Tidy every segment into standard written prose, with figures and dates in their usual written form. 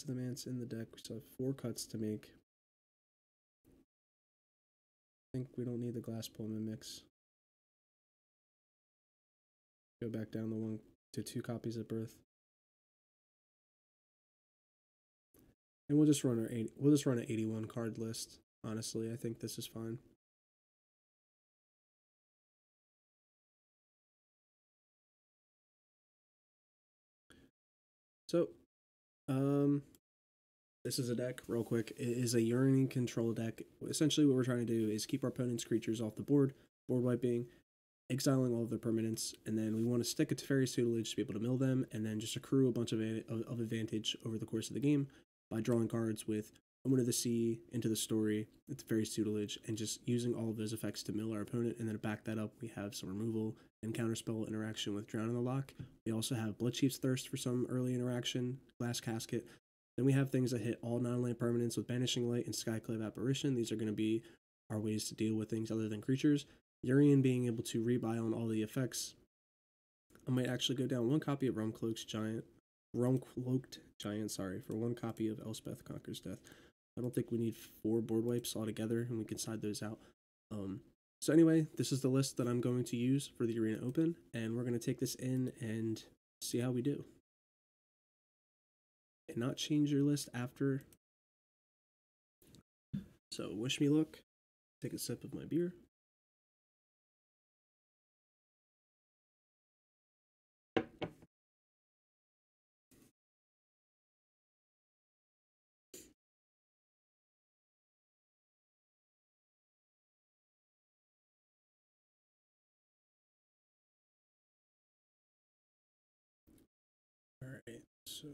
of the Mance in the deck. We still have 4 cuts to make. I think we don't need the Glass Pullman mix. Go back down to 1 to 2 copies at birth. And we'll just run an 81 card list. Honestly, I think this is fine. So, this is a deck, real quick. It is a Urine control deck. Essentially, what we're trying to do is keep our opponent's creatures off the board wiping, exiling all of their permanents, and then we want to stick a Teferi's Tutelage to be able to mill them, and then just accrue a bunch of advantage over the course of the game by drawing cards with Omen of the Sea, Into the Story, the Teferi's Tutelage, and just using all of those effects to mill our opponent. And then to back that up, we have some removal and counterspell interaction with Drown in the Loch. We also have Bloodchief's Thirst for some early interaction, Glass Casket. Then we have things that hit all non-land permanents with Banishing Light and Skyclave Apparition. These are going to be our ways to deal with things other than creatures. Yorion being able to rebuy on all the effects. I might actually go down 1 copy of Rumcloaked Giant, for 1 copy of Elspeth Conquers Death. I don't think we need 4 board wipes altogether, and we can side those out. So anyway, this is the list that I'm going to use for the Arena Open, and we're going to take this in and see how we do. And not change your list after. So wish me luck. Take a sip of my beer. Alright, so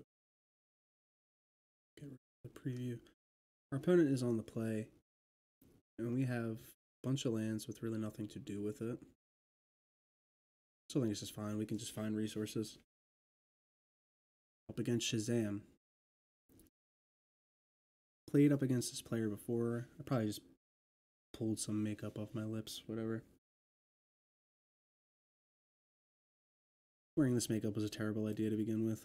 get rid of the preview. Our opponent is on the play, and we have a bunch of lands with really nothing to do with it. So I think this is fine. We can just find resources. Up against Shazam. Played up against this player before. I probably just pulled some makeup off my lips, whatever. Wearing this makeup was a terrible idea to begin with.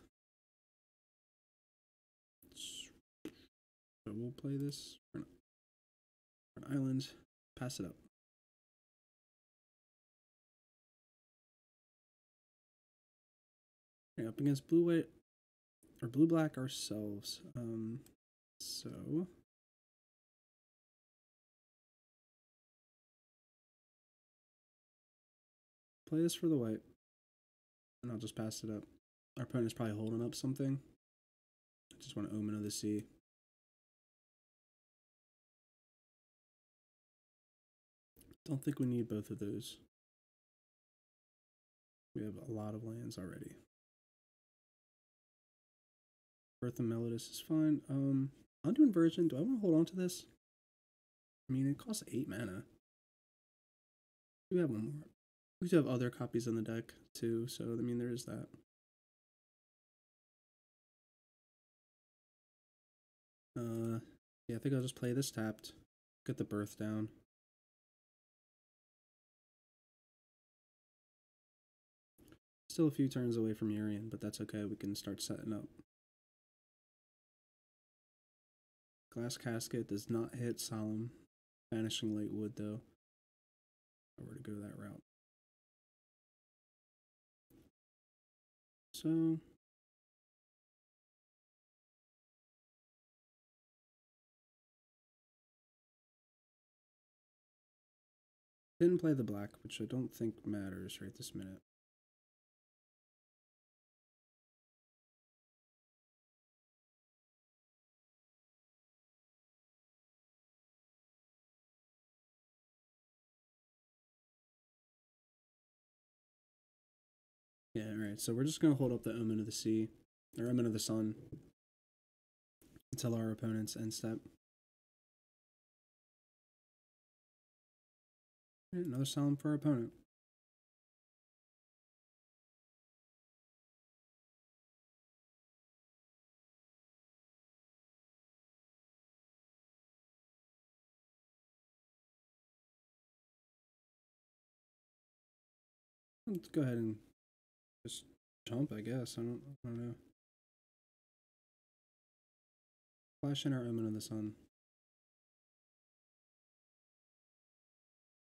So we'll play this for an island. Pass it up. Okay, up against blue-white or blue-black ourselves. So play this for the white, and I'll just pass it up. Our opponent's probably holding up something. I just want to Omen of the Sea. Don't think we need both of those. We have a lot of lands already. Birth of Melodus is fine. Undo Inversion. Do I want to hold on to this? I mean, it costs 8 mana. We have 1 more. We do have other copies in the deck too, so I mean there is that. Yeah, I think I'll just play this tapped. Get the birth down. Still a few turns away from Yorion, but that's okay. We can start setting up. Glass Casket does not hit Solemn. Banishing Light would, though. If I were to go that route. So didn't play the black, which I don't think matters right this minute. Yeah, alright, so we're just going to hold up the Omen of the Sea, or Omen of the Sun, until our opponent's end step. Right, another Solemn for our opponent. Let's go ahead and just jump, I guess. I don't know. Flash in our Omen of the Sun.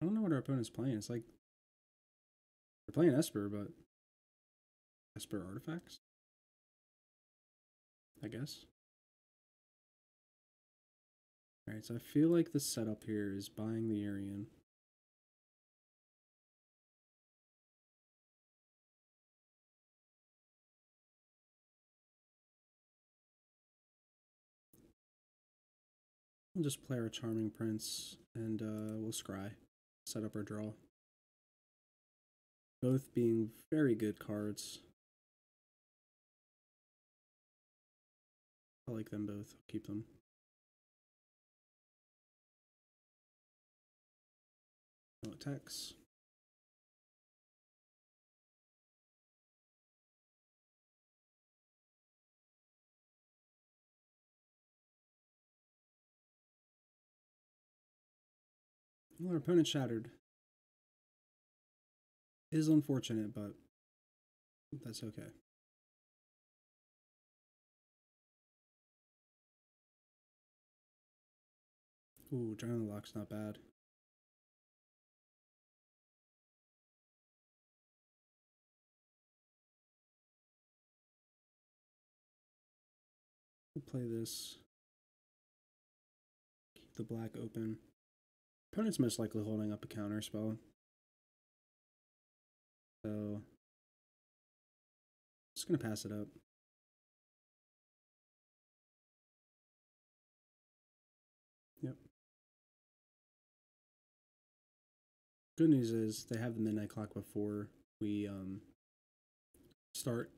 I don't know what our opponent's playing. It's like they're playing Esper, but Esper artifacts, I guess. Alright, so I feel like the setup here is buying the Arian. We'll just play our Charming Prince and we'll scry. Set up our draw. Both being very good cards. I like them both. I'll keep them. No attacks. Well, our opponent shattered. Is unfortunate, but that's okay. Ooh, Giant Lock's not bad. We'll play this. Keep the black open. Opponent's most likely holding up a counter spell. So, just gonna pass it up. Yep. Good news is they have the midnight clock before we start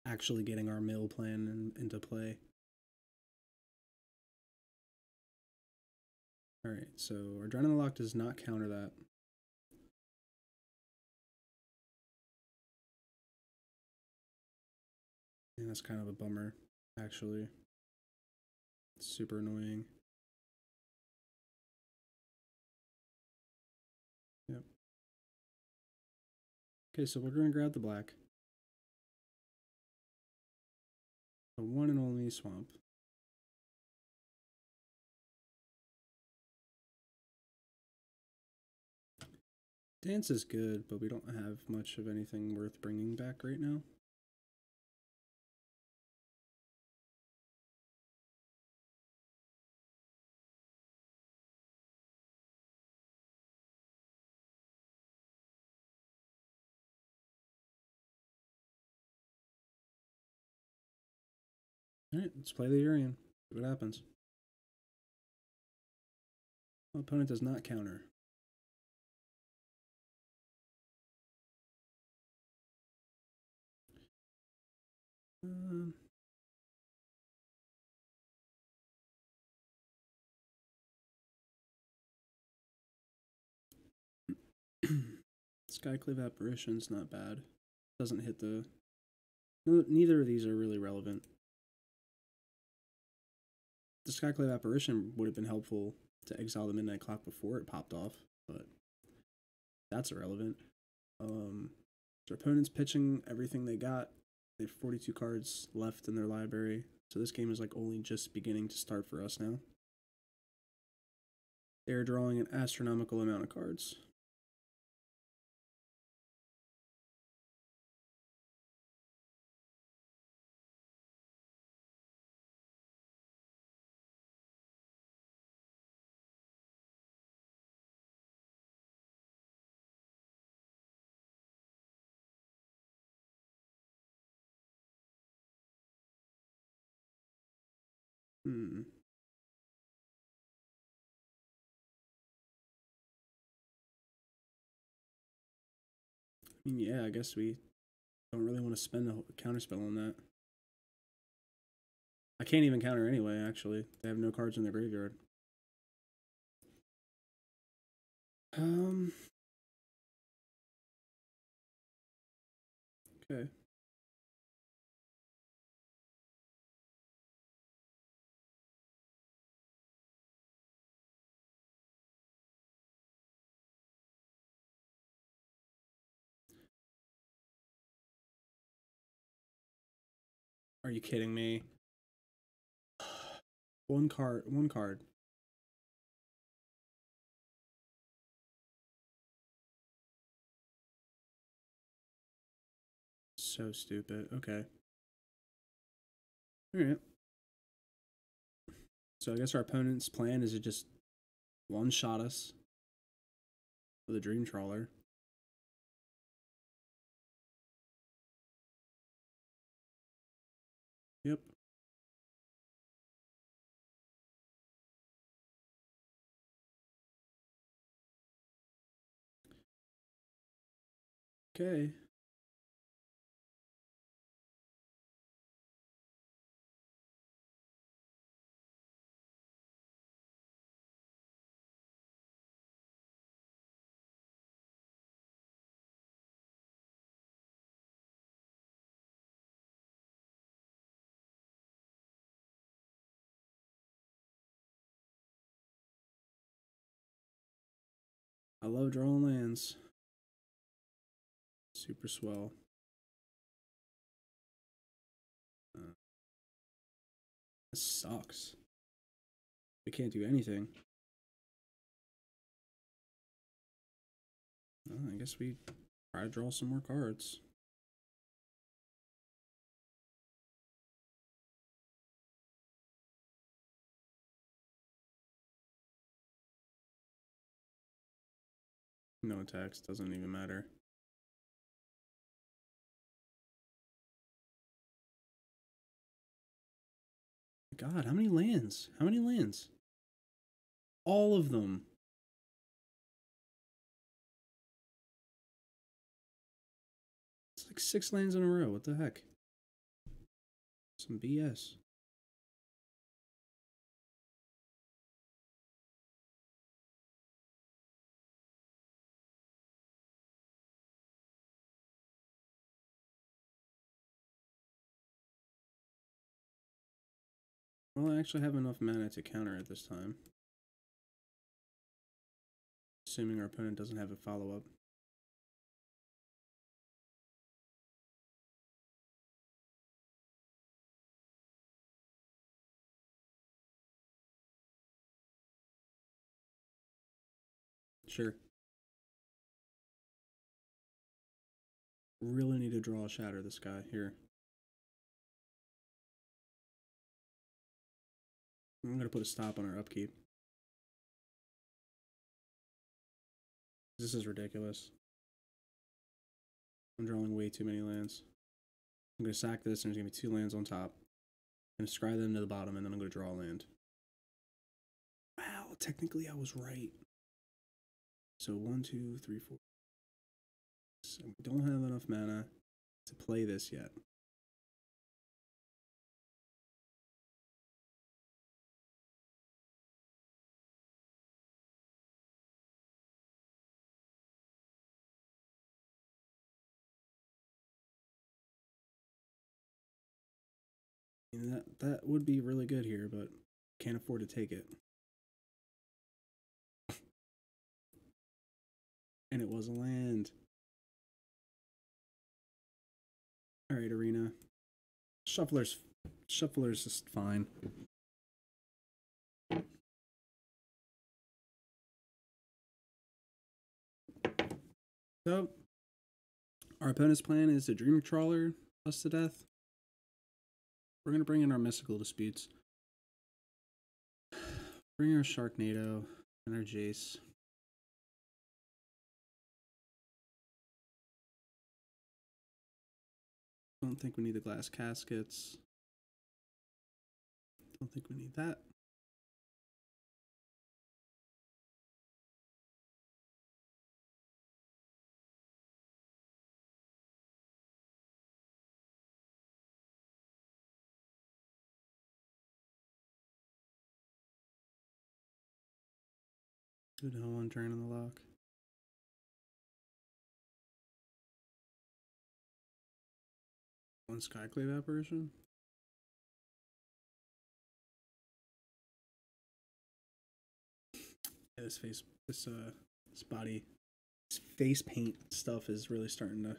actually getting our mill plan into play. Alright, so our Adrenaline Lock does not counter that. And that's kind of a bummer, actually. It's super annoying. Yep. Okay, so we're gonna grab the black. The one and only swamp. Dance is good, but we don't have much of anything worth bringing back right now. Alright, let's play the Urian. See what happens. My opponent does not counter. Skyclave Apparition's not bad. Doesn't hit the... No, neither of these are really relevant. The Skyclave Apparition would have been helpful to exile the Midnight Clock before it popped off, but that's irrelevant. Their opponent's pitching everything they got. They have 42 cards left in their library, so this game is like only just beginning to start for us now. They're drawing an astronomical amount of cards. I mean, yeah, I guess we don't really want to spend a counterspell on that. I can't even counter anyway, actually. They have no cards in their graveyard. Okay. Are you kidding me? One card. One card. So stupid. Okay. Alright. So I guess our opponent's plan is to just one-shot us with a Dream Trawler. Yep. Okay. I love drawing lands. Super swell. This sucks. We can't do anything. Well, I guess we try to draw some more cards. No text, doesn't even matter. God, how many lands? How many lands? All of them. It's like 6 lands in a row. What the heck? Some BS. Well, I actually have enough mana to counter it this time. Assuming our opponent doesn't have a follow-up. Sure. Really need to draw a shatter this guy here. I'm gonna put a stop on our upkeep. This is ridiculous. I'm drawing way too many lands. I'm gonna sack this and there's gonna be 2 lands on top. I'm gonna scry them to the bottom and then I'm gonna draw a land. Wow, technically I was right. So 1, 2, 3, 4. So we don't have enough mana to play this yet. I mean, that would be really good here, but can't afford to take it. And it was a land. Alright, Arena. Shuffler's just fine. So, our opponent's plan is to Dream Trawler us to death. We're going to bring in our Mystical Disputes. Bring our Sharknado and our Jace. Don't think we need the Glass Caskets. Don't think we need that. Good, no one turn on the lock. One Skyclave Apparition. Yeah, this body, this face paint stuff is really starting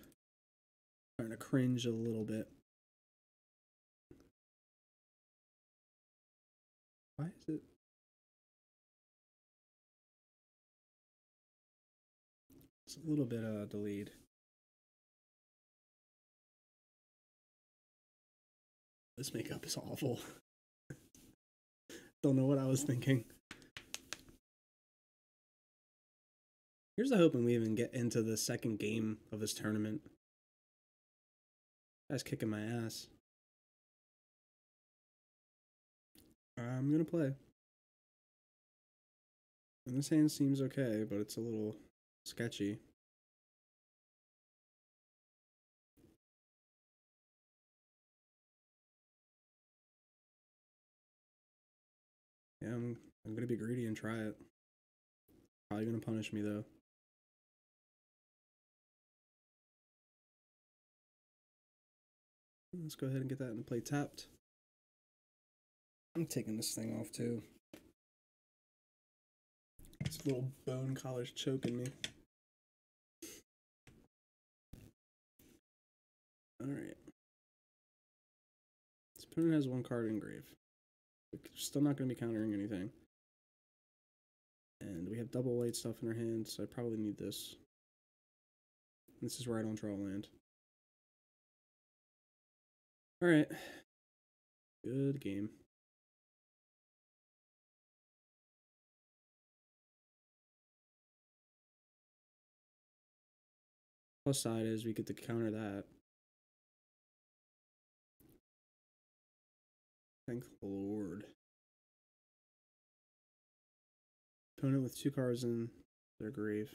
to cringe a little bit. Why is it? It's a little bit delayed. This makeup is awful. Don't know what I was thinking. Here's the hoping we even get into the second game of this tournament. Guy's kicking my ass. I'm gonna play. And this hand seems okay, but it's a little sketchy. Yeah, I'm gonna be greedy and try it. Probably gonna punish me though. Let's go ahead and get that and play tapped. I'm taking this thing off too. This little bone collar's choking me. Alright. This opponent has one card engraved. We're still not going to be countering anything. And we have double white stuff in our hand, so I probably need this. This is where I don't draw land. Alright. Good game. Plus side is we get to counter that. Thank the Lord. Opponent with 2 cards in their grave.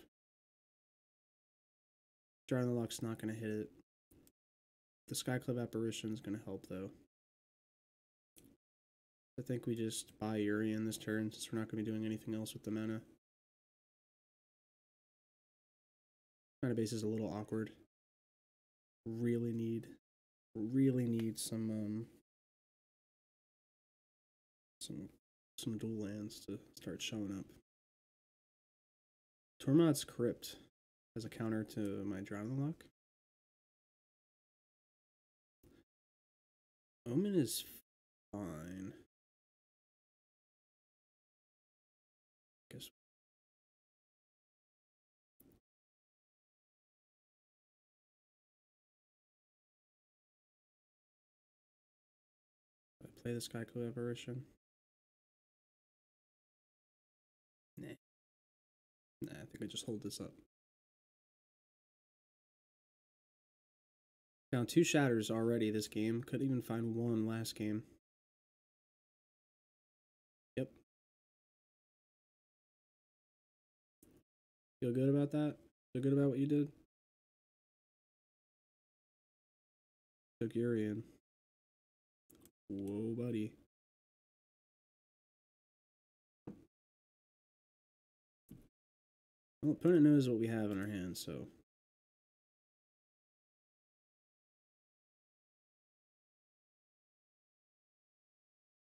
Drawing the Luck's not going to hit it. The Skyclave Apparition is going to help though. I think we just buy Urian this turn since we're not going to be doing anything else with the mana. Mana base is a little awkward. Really need some dual lands to start showing up. Tormod's Crypt as a counter to my Drowning Luck. Omen is fine. Guess. I play the Skyclave Apparition. Nah. Nah, I think I just hold this up. Found 2 shatters already this game. Couldn't even find one last game. Yep. Feel good about that? Feel good about what you did? Took Urian. Whoa, buddy. Well, opponent knows what we have in our hands, so.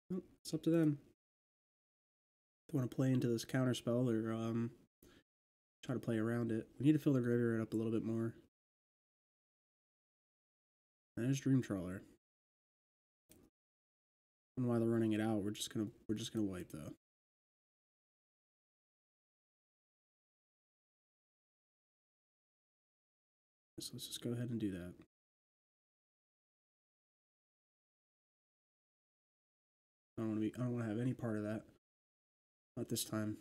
Well, it's up to them. If they want to play into this counter spell or try to play around it. We need to fill the graveyard up a little bit more. There's Dream Trawler. And while they're running it out, we're just gonna wipe though. So let's just go ahead and do that. I don't want to have any part of that. Not this time.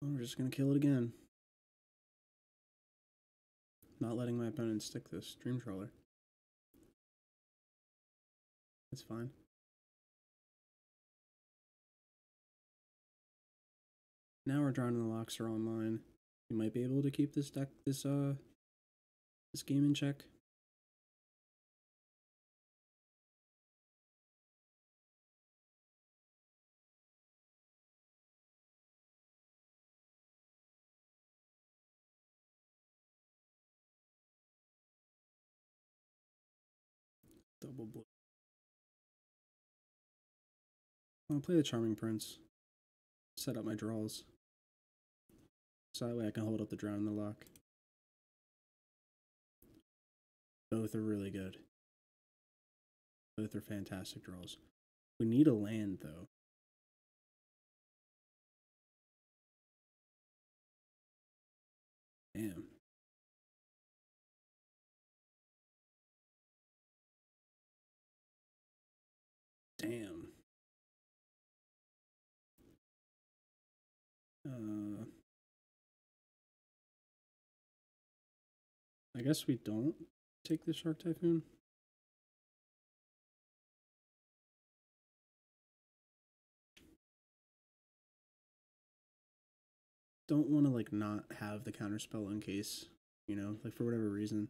We're just gonna kill it again. Not letting my opponent stick this Dream Trawler. That's fine. Now our Drowning Locks are online. We might be able to keep this game in check. Double blue. I'll play the Charming Prince. Set up my draws. So that way I can hold up the Drown in the Loch. Both are really good. Both are fantastic draws. We need a land, though. Damn. Damn. I guess we don't take the Shark Typhoon. Don't want to like not have the counterspell in case, you know, like for whatever reason,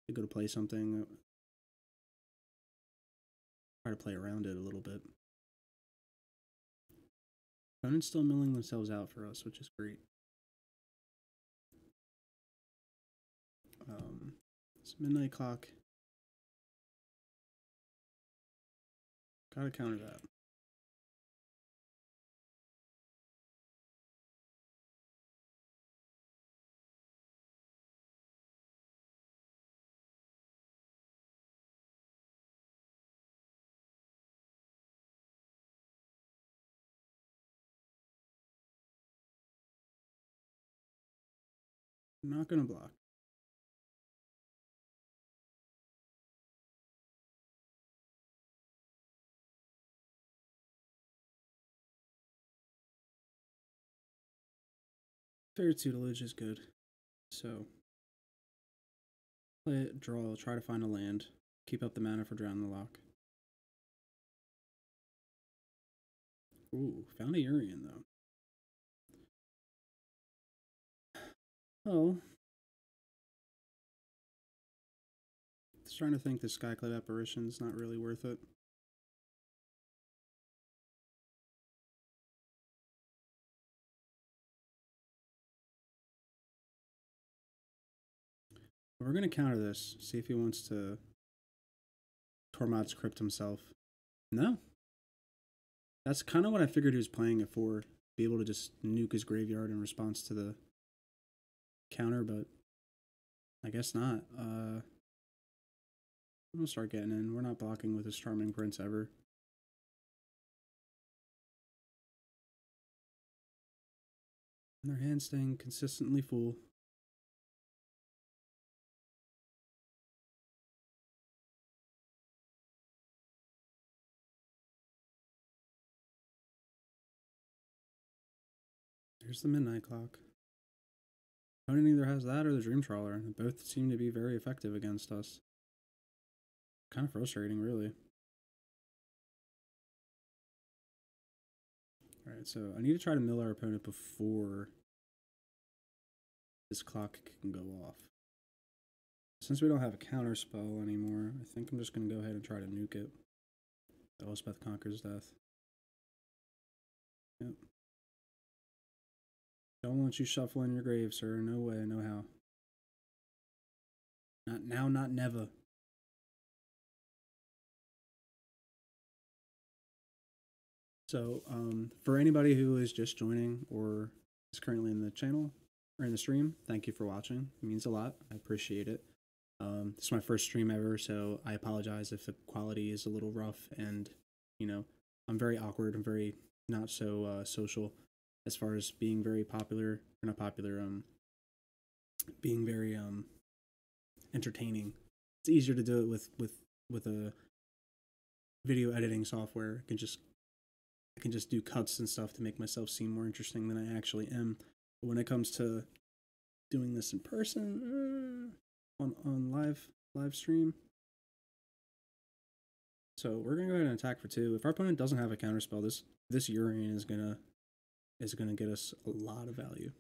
they go to play something. Try to play around it a little bit. Opponent's still milling themselves out for us, which is great. It's Midnight Clock. Gotta counter that. I'm not gonna block. Fair tutelage is good. So play it, draw, try to find a land, keep up the mana for Drown in the Loch. Ooh, found a Yorion though. Oh. Just trying to think the Skyclave Apparition's not really worth it. We're gonna counter this, see if he wants to Tormod's Crypt himself. No. That's kind of what I figured he was playing it for. Be able to just nuke his graveyard in response to the counter, but I guess not. I'm gonna start getting in. We're not blocking with this Charming Prince ever. And their hand staying consistently full. There's the Midnight Clock. Opponent either has that or the Dream Trawler, and both seem to be very effective against us. Kind of frustrating, really. Alright, so I need to try to mill our opponent before this clock can go off. Since we don't have a counter spell anymore, I think I'm just going to go ahead and try to nuke it. Elspeth Conquers Death. Yep. Don't want you shuffling your grave, sir. No way, no how. Not now, not never. So, for anybody who is just joining or is currently in the channel or in the stream, thank you for watching. It means a lot. I appreciate it. This is my first stream ever, so I apologize if the quality is a little rough and, you know, I'm very awkward. I'm very not so social as far as being very popular, or not popular, being very entertaining. It's easier to do it with a video editing software. I can just do cuts and stuff to make myself seem more interesting than I actually am. But when it comes to doing this in person, on live stream. So we're gonna go ahead and attack for 2. If our opponent doesn't have a counterspell, this Yorion is gonna get us a lot of value.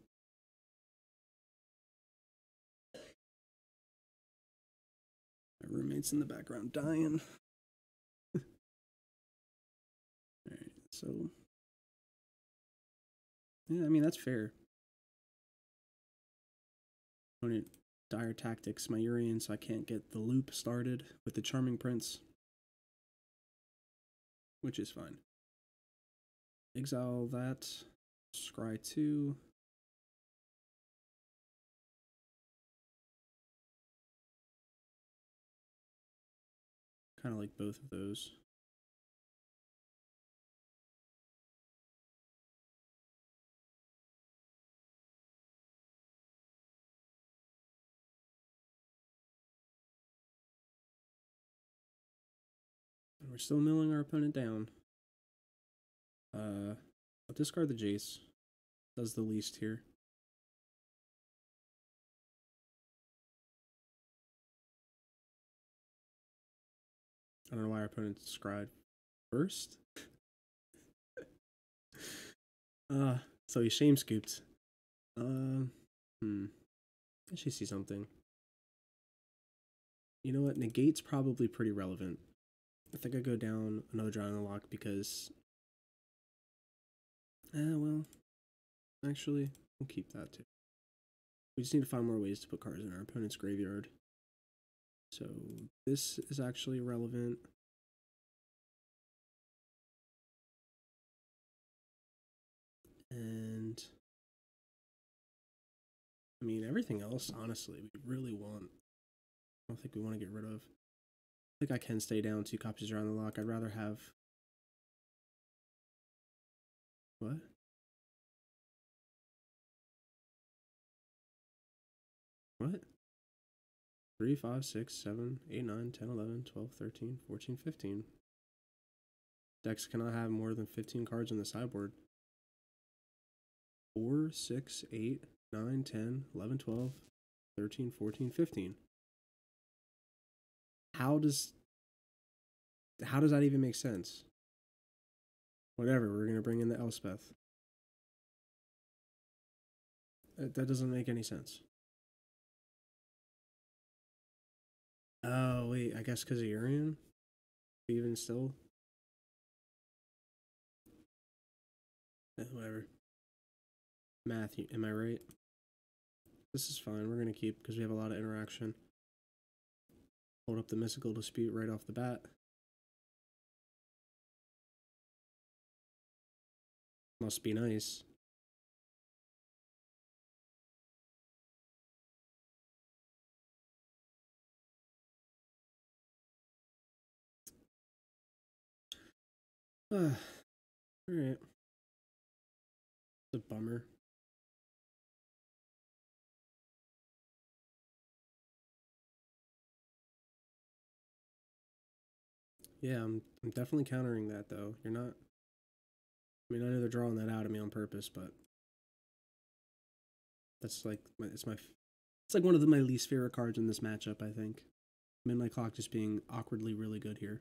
My roommate's in the background dying. Alright, so yeah, I mean that's fair. Opponent dire tactics my Yorion, so I can't get the loop started with the Charming Prince, which is fine. exile that. Scry 2. Kind of like both of those. And we're still milling our opponent down. I'll discard the Jace. Does the least here. I don't know why our opponent scryed first. So he shame scooped. I should see something. You know what? Negate's probably pretty relevant. I think I go down another Draw on the Lock because... well... Actually, we'll keep that too. We just need to find more ways to put cards in our opponent's graveyard. So this is actually relevant. And... I mean, everything else, honestly, we really want. I don't think we want to get rid of. I think I can stay down 2 copies around the lock. I'd rather have... What? What? 3, 5, 6, 7, 8, 9, 10, 11, 12, 13, 14, 15. Decks cannot have more than 15 cards on the sideboard. 4, 6, 8, 9, 10, 11, 12, 13, 14, 15. How does that even make sense? Whatever, we're going to bring in the Elspeth. That doesn't make any sense. Oh, wait, I guess because of Urian? Even still? Whatever. Math, am I right? This is fine, we're going to keep because we have a lot of interaction. Hold up the Mystical Dispute right off the bat. Must be nice. Alright. It's a bummer. Yeah, I'm definitely countering that though. You're not. I mean, I know they're drawing that out of me on purpose, but that's like it's like one of my least favorite cards in this matchup. I think Midnight Clock just being awkwardly really good here.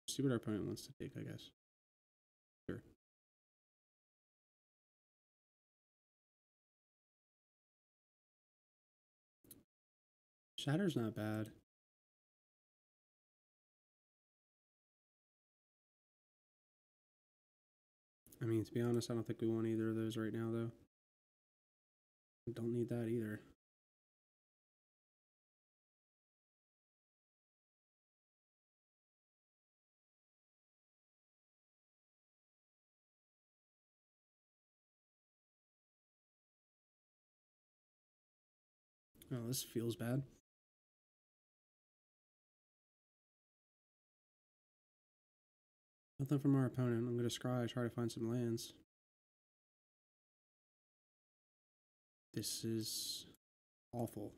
See what our opponent wants to take, I guess. Sure. Shatter's not bad. I mean, to be honest, I don't think we want either of those right now, though. Don't need that either. Oh, this feels bad. Nothing from our opponent. I'm going to scry, try to find some lands. This is awful.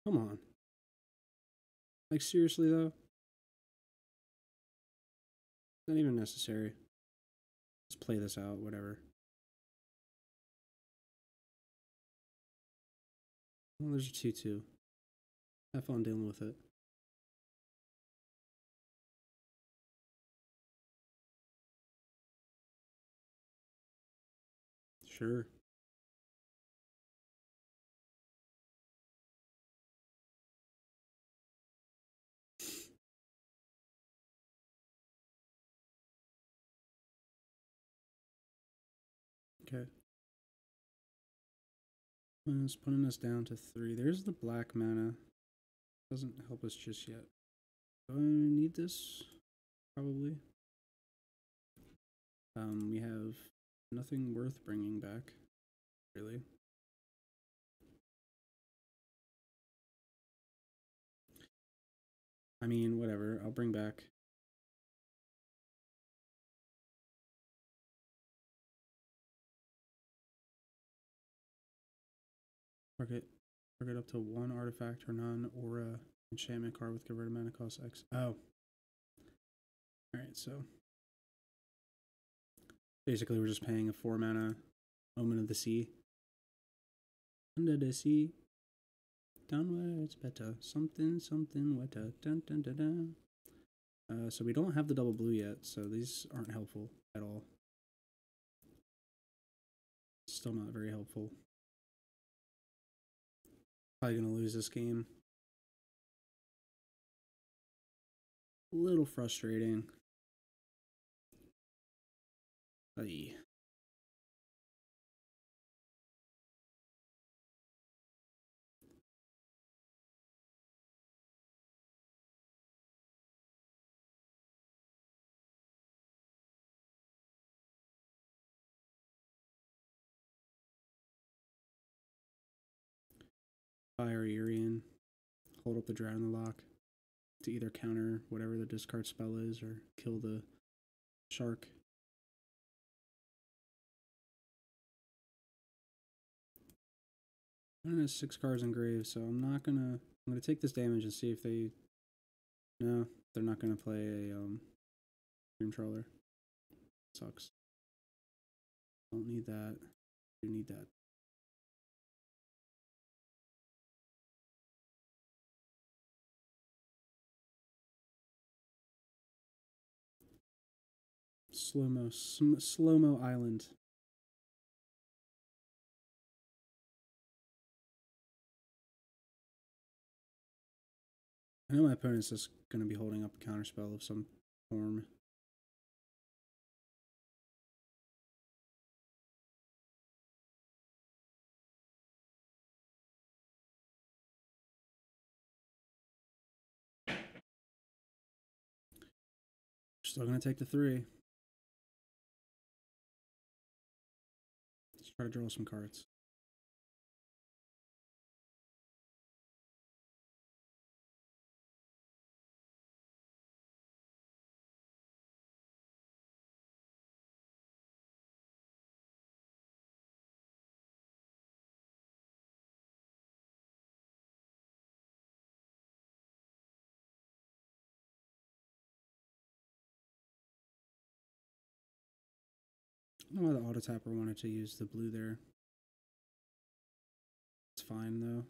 Come on. Like, seriously, though? Not even necessary. Let's play this out, whatever. Well, there's a 2-2. Have fun dealing with it. Sure. Okay. It's putting us down to 3. There's the black mana. Doesn't help us just yet. Do I need this? Probably. We have nothing worth bringing back, really. I mean, whatever. I'll bring back. Target up to 1 artifact or non-aura enchantment card with converted mana cost X. Oh. Alright, so basically we're just paying a 4 mana Omen of the Sea. Under the sea. Down where it's better. Something, something wetter. Dun dun dun dun. So we don't have the double blue yet, so these aren't helpful at all. Still not very helpful. Probably gonna lose this game. A little frustrating. Aye. Fire Urian. Hold up the Drown in the Lock to either counter whatever the discard spell is or kill the shark. One has 6 cards in grave, so I'm gonna take this damage and see if they. No, they're not gonna play a Dream Trawler. Sucks. Don't need that. Do need that. Slow-mo Island. I know my opponent's just going to be holding up a counterspell of some form. Still going to take the 3. Let's try to draw some cards. I don't know why the auto tapper wanted to use the blue there. It's fine though.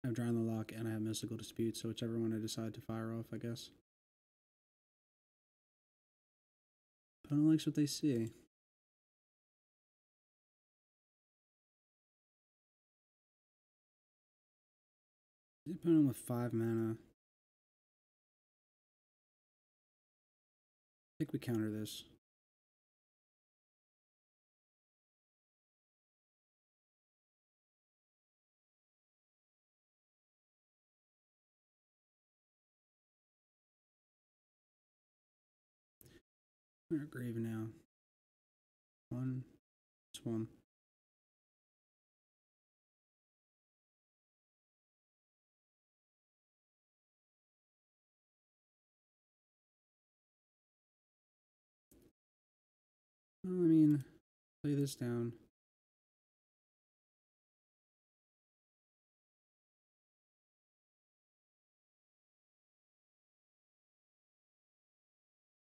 I have Drown the Lock and I have Mystical Dispute, so whichever one I decide to fire off, I guess. Opponent likes what they see. The opponent with 5 mana. I think we counter this. We're at grave now. 1. It's 1. Well, I mean, play this down.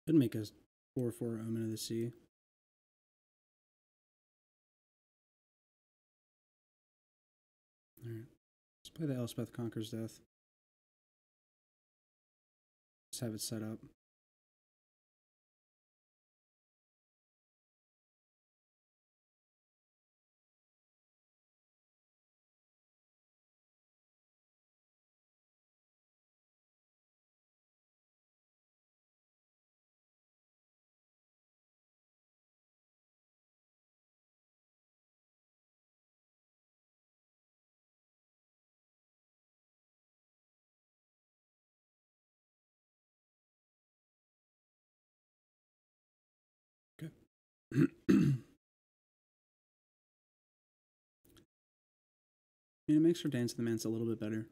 Could make a 4/4 Omen of the Sea. Alright. Let's play the Elspeth Conquers Death. Just have it set up. It makes her Dance of the Manse a little bit better.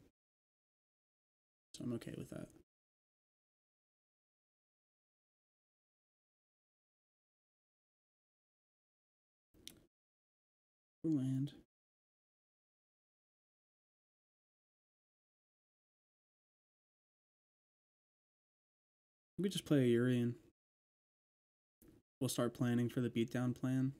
So I'm okay with that. Land. We just play a Urian. We'll start planning for the beatdown plan.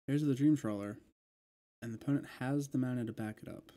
Here's the Dream Trawler, and the opponent has the mana to back it up.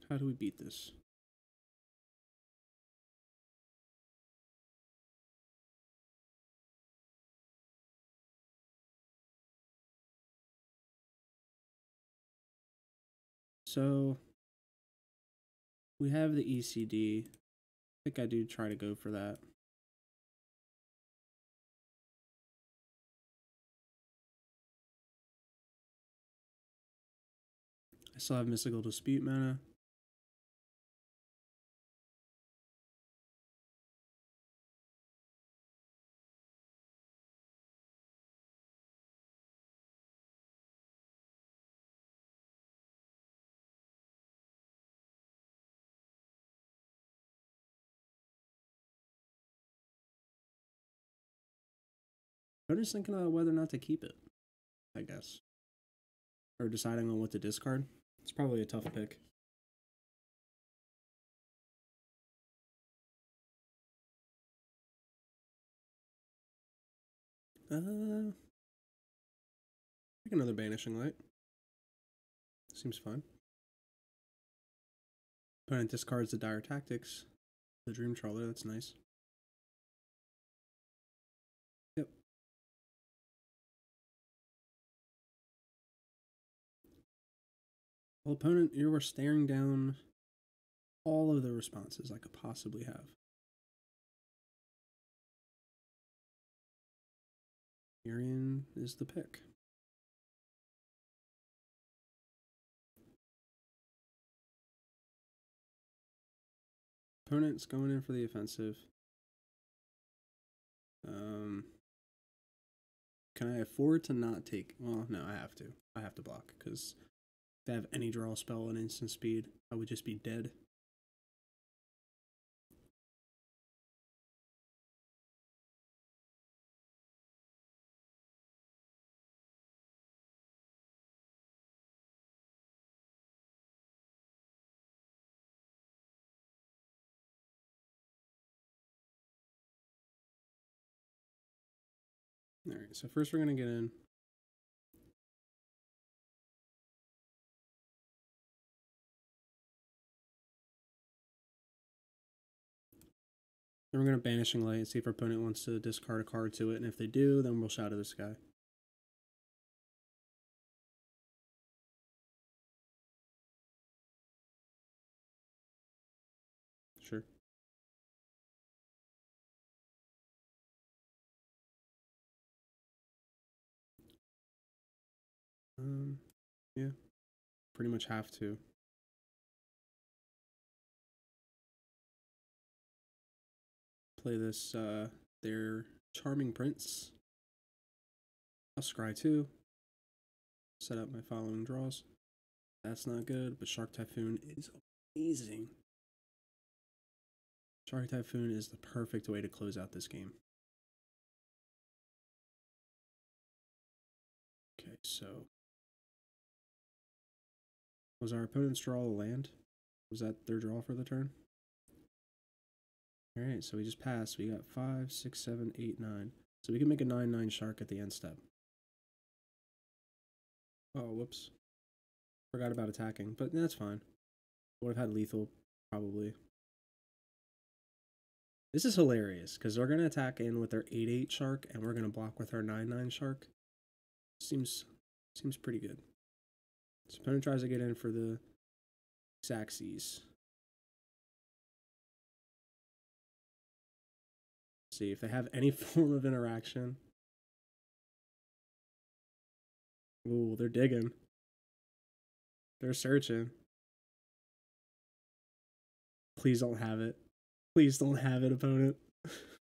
How do we beat this? So we have the ECD. I think I do try to go for that. I still have Mystical Dispute mana. I'm just thinking about whether or not to keep it, I guess. Or deciding on what to discard. It's probably a tough pick. Pick another Banishing Light. Seems fine. Opponent discards the Dire Tactics. The Dream Trawler, that's nice. Yep. Well, opponent, you are staring down all of the responses I could possibly have. Urian is the pick. Opponent's going in for the offensive. Can I afford to not take? Well, no, I have to. I have to block because if I have any draw spell and instant speed, I would just be dead. Alright, so first we're going to get in. Then we're going to Banishing Light and see if our opponent wants to discard a card to it, and if they do, then we'll Shadow the Sky. Sure. Yeah. Pretty much have to. Play this, their Charming Prince. I'll scry 2. Set up my following draws. That's not good, but Shark Typhoon is amazing. Shark Typhoon is the perfect way to close out this game. so was our opponent's draw a land? Was that their draw for the turn? Alright, so we just passed. We got 5, 6, 7, 8, 9. So we can make a 9/9 shark at the end step. Oh, whoops. Forgot about attacking, but that's fine. Would have had lethal, probably. This is hilarious, because they're going to attack in with their 8/8 shark, and we're going to block with our 9/9 shark. Seems pretty good. So opponent tries to get in for the Xaxes. See if they have any form of interaction. Ooh, they're digging. They're searching. Please don't have it. Please don't have it, opponent.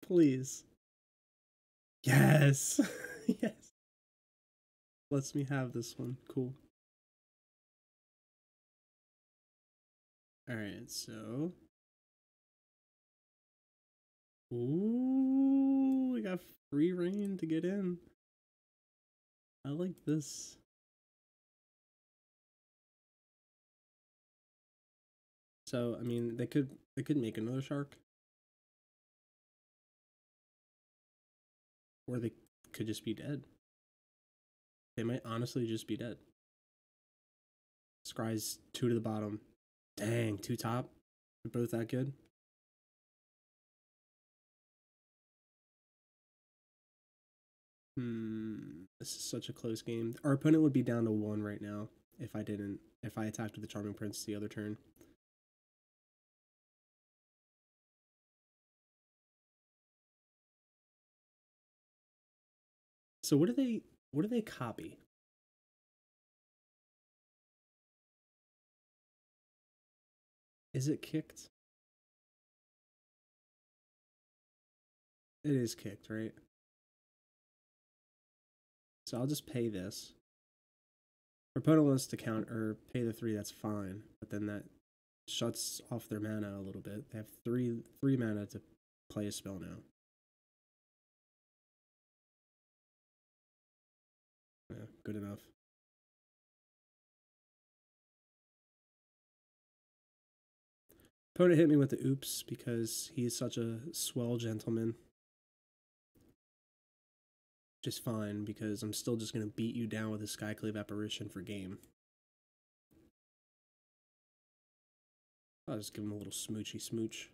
Please. Yes. Yes. Lets me have this one. Cool. Alright, so. Ooh, we got free reign to get in. I like this. So, I mean, they could make another shark. Or they could just be dead. They might honestly just be dead. Scry's 2 to the bottom. Dang, 2 top. They're both that good. This is such a close game. Our opponent would be down to 1 right now if I attacked with the Charming Prince the other turn. So what do they copy? Is it kicked? It is kicked, right? So I'll just pay this. Our opponent wants to counter or pay the 3, that's fine. But then that shuts off their mana a little bit. They have three mana to play a spell now. Yeah, good enough. Opponent hit me with the oops because he's such a swell gentleman. Just fine, because I'm still just going to beat you down with a Skyclave Apparition for game. I'll just give him a little smoochy smooch.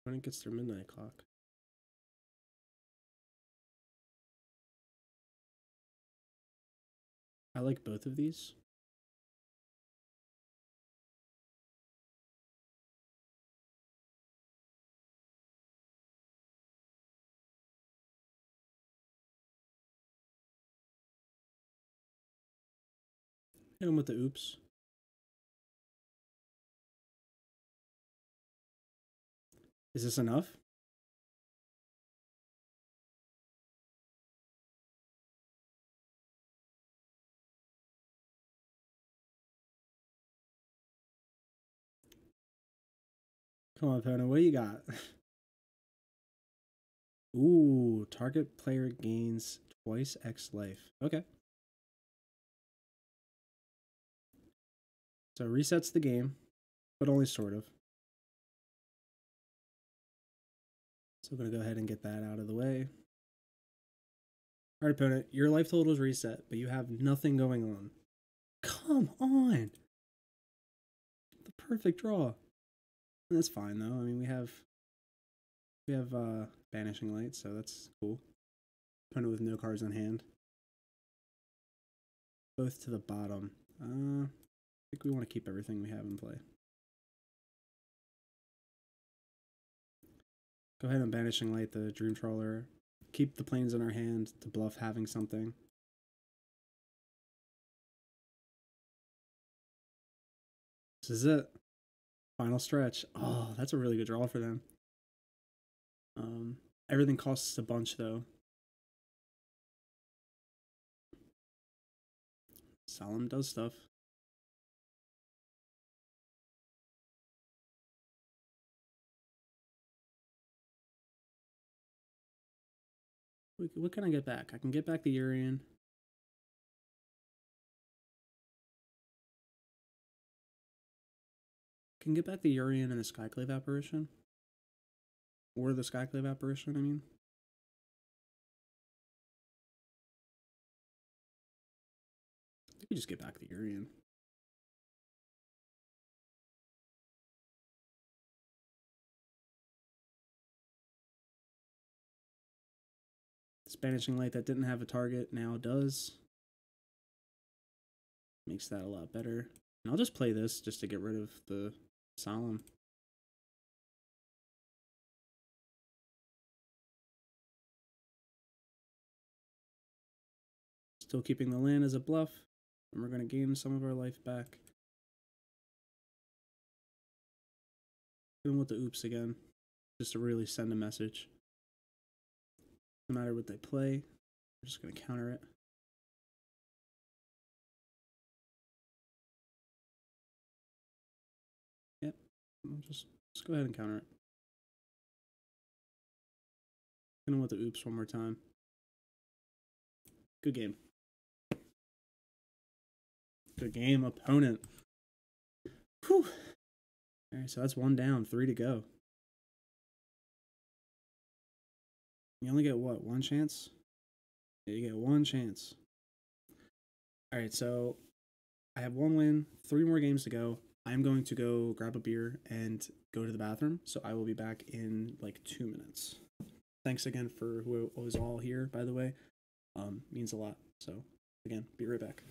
When it gets their midnight clock. I like both of these. Hit him with the oops. Is this enough? Come on, Pona, what do you got? Ooh, target player gains twice X life. Okay. So resets the game, but only sort of. So I'm going to go ahead and get that out of the way. Alright, opponent, your life total is reset, but you have nothing going on. Come on! The perfect draw. That's fine, though. I mean, we have Banishing Light, so that's cool. Opponent with no cards on hand. Both to the bottom. I think we want to keep everything we have in play. Go ahead and Banishing Light the Dream Trawler. Keep the planes in our hand to bluff having something. This is it. Final stretch. Oh, that's a really good draw for them. Everything costs a bunch, though. Solemn does stuff. What can I get back? I can get back the Urian. Can get back the Urian and the Skyclave Apparition. Or the Skyclave Apparition, I mean. I think we just get back the Urian. Banishing Light that didn't have a target now does. Makes that a lot better. And I'll just play this just to get rid of the Solemn. Still keeping the land as a bluff, and we're going to gain some of our life back. Even with the oops again, just to really send a message. No matter what they play, we're just going to counter it. Yep, I'll just go ahead and counter it. Gonna with the oops one more time. Good game. Good game, opponent. Whew. Alright, so that's one down, 3 to go. You only get what, one chance? Yeah, you get one chance. Alright, so I have one win, 3 more games to go. I'm going to go grab a beer and go to the bathroom, so I will be back in like 2 minutes. Thanks again for who was all here, by the way. Means a lot. So, again, be right back.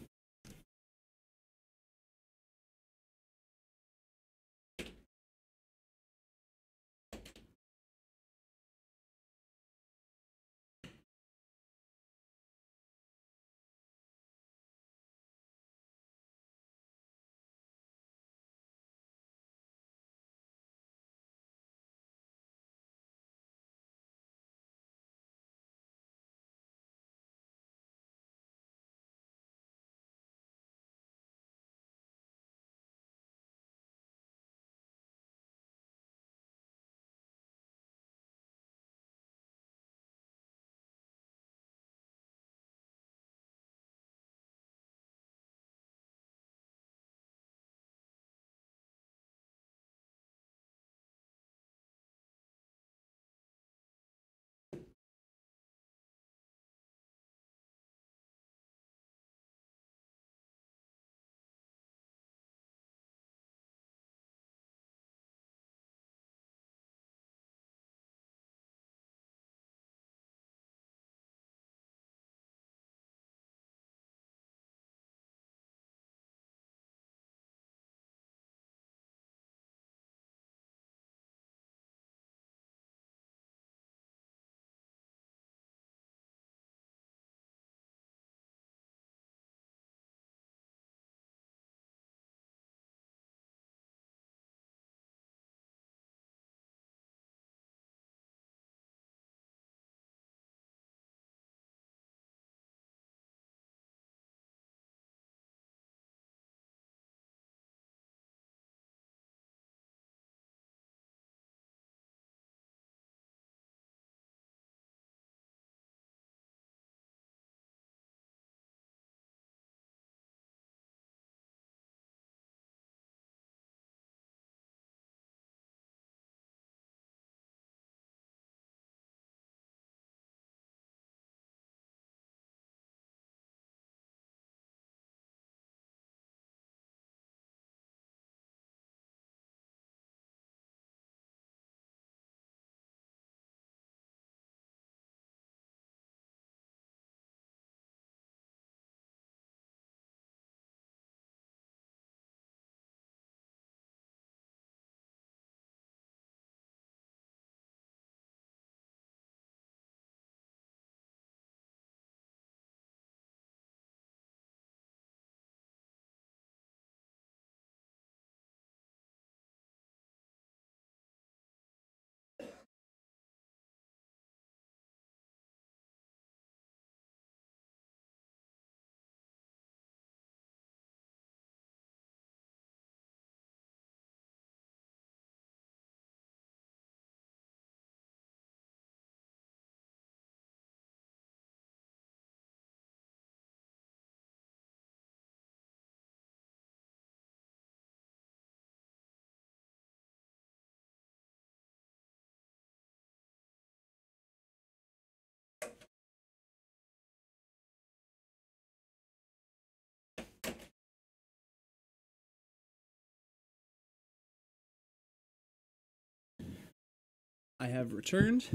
I have returned.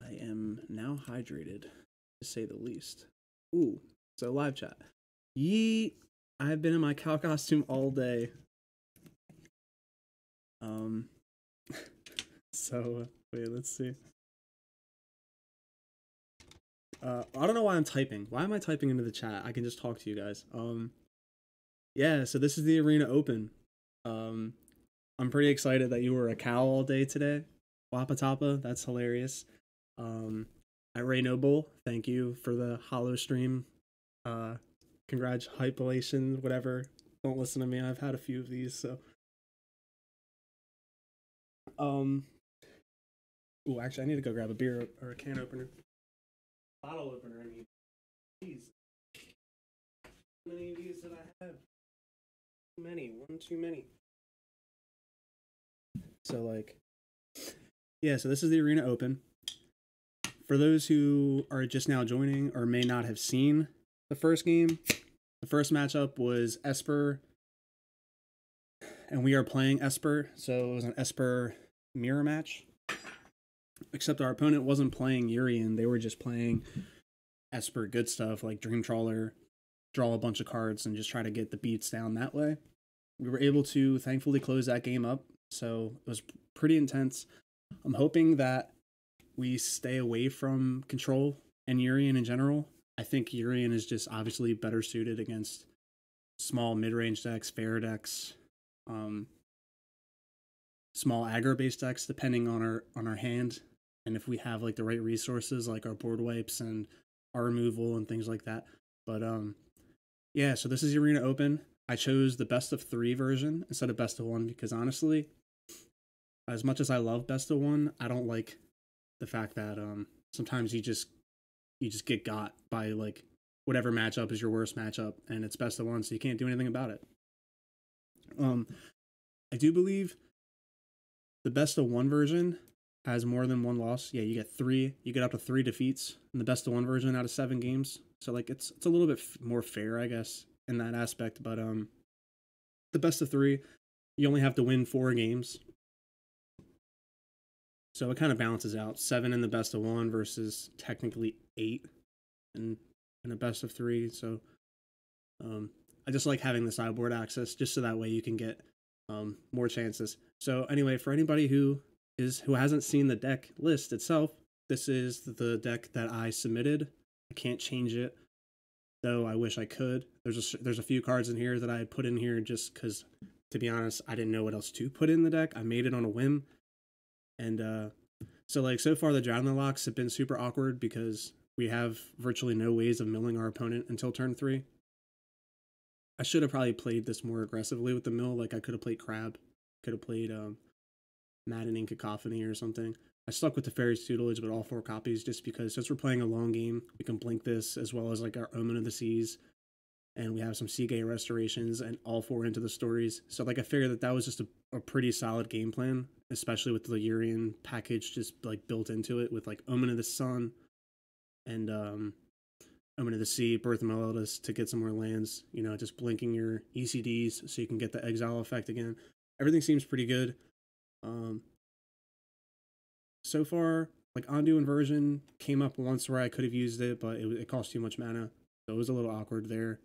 I am now hydrated, to say the least. Ooh, so live chat. Yeet! I've been in my cow costume all day. So wait, let's see. I don't know why I'm typing. Why am I typing into the chat? I can just talk to you guys. Yeah, so this is the Arena Open. I'm pretty excited that you were a cow all day today. Wapatapa, that's hilarious. At Ray Noble, thank you for the hollow stream. Congratulations, whatever. Don't listen to me. I've had a few of these, so. Ooh, actually, I need to go grab a beer or a can opener. Bottle opener, I mean. Jeez. How many of these did I have? Too many. One too many. So, like, yeah, so this is the Arena Open. For those who are just now joining or may not have seen the first game, the first matchup was Esper, and we are playing Esper, so it was an Esper mirror match. Except our opponent wasn't playing Urian, they were just playing Esper good stuff like Dream Trawler, draw a bunch of cards, and just try to get the beats down that way. We were able to thankfully close that game up, so it was pretty intense. I'm hoping that we stay away from Control and Urian in general. I think Urian is just obviously better suited against small mid-range decks, fair decks, small aggro-based decks, depending on our hand, and if we have like the right resources, like our board wipes and our removal and things like that. But yeah, so this is the Arena Open. I chose the best of 3 version instead of best of 1 because honestly, as much as I love best of 1, I don't like the fact that sometimes you just get got by like whatever matchup is your worst matchup, and it's best of 1, so you can't do anything about it. I do believe the best of 1 version has more than 1 loss. Yeah, you get up to 3 defeats in the best of 1 version out of 7 games. So like it's a little bit more fair, I guess, in that aspect. But the best of 3, you only have to win 4 games. So it kind of balances out. 7 in the best of 1 versus technically 8 in a best of 3. So I just like having the sideboard access just so that way you can get more chances. So anyway, for anybody who hasn't seen the deck list itself, this is the deck that I submitted. I can't change it, though I wish I could. There's a few cards in here that I put in here just because, to be honest, I didn't know what else to put in the deck. I made it on a whim. And so like so far the Drowning locks have been super awkward because we have virtually no ways of milling our opponent until turn 3. I should have probably played this more aggressively with the mill. Like I could have played Crab, could have played Maddening Cacophony or something. I stuck with the Fairy's Tutelage, but all 4 copies just because since we're playing a long game, we can blink this as well as like our Omen of the Seas, and we have some Seagate restorations and all 4 Into the Stories. So like I figured that was just a pretty solid game plan, especially with the Urian package just like built into it with like Omen of the Sun and Omen of the Sea, Birth of Melodius to get some more lands, you know, just blinking your ECDs so you can get the exile effect again. Everything seems pretty good. So far, like Ondu Inversion came up once where I could have used it, but it cost too much mana, so it was a little awkward there.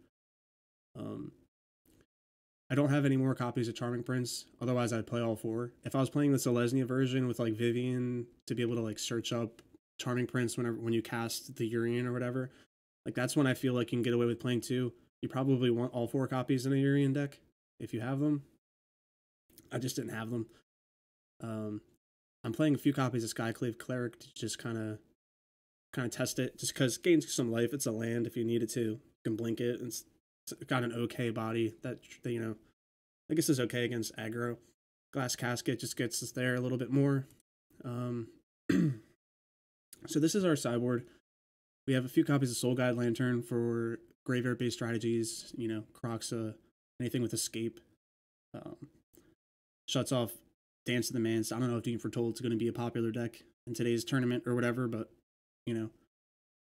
I don't have any more copies of Charming Prince, otherwise I'd play all 4. If I was playing the Selesnya version with like Vivian to be able to like search up Charming Prince when you cast the Urian or whatever, like that's when I feel like you can get away with playing 2. You probably want all 4 copies in a Urian deck if you have them. I just didn't have them. I'm playing a few copies of Skyclave Cleric to just kind of test it, just because it gains some life. It's a land if you need it to. You can blink it. It's got an okay body that you know, I guess is okay against aggro. Glass Casket just gets us there a little bit more. So this is our sideboard. We have a few copies of Soul Guide Lantern for graveyard-based strategies. You know, Croxa, anything with escape. Shuts off Dance of the Mance. I don't know if Doom Foretold is going to be a popular deck in today's tournament or whatever, but, you know,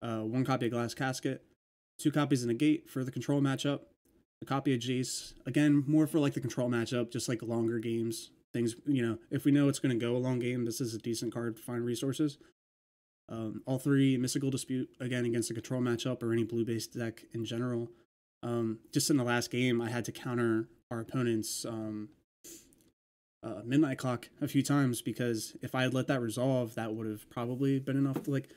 1 copy of Glass Casket, 2 copies of Negate for the control matchup, a copy of Jace, again, more for like the control matchup, just like longer games, things, you know, if we know it's going to go a long game, this is a decent card to find resources. All three, Mystical Dispute, again, against a control matchup or any blue-based deck in general. Just in the last game, I had to counter our opponent's Midnight Clock a few times, because if I had let that resolve, that would have probably been enough to, like,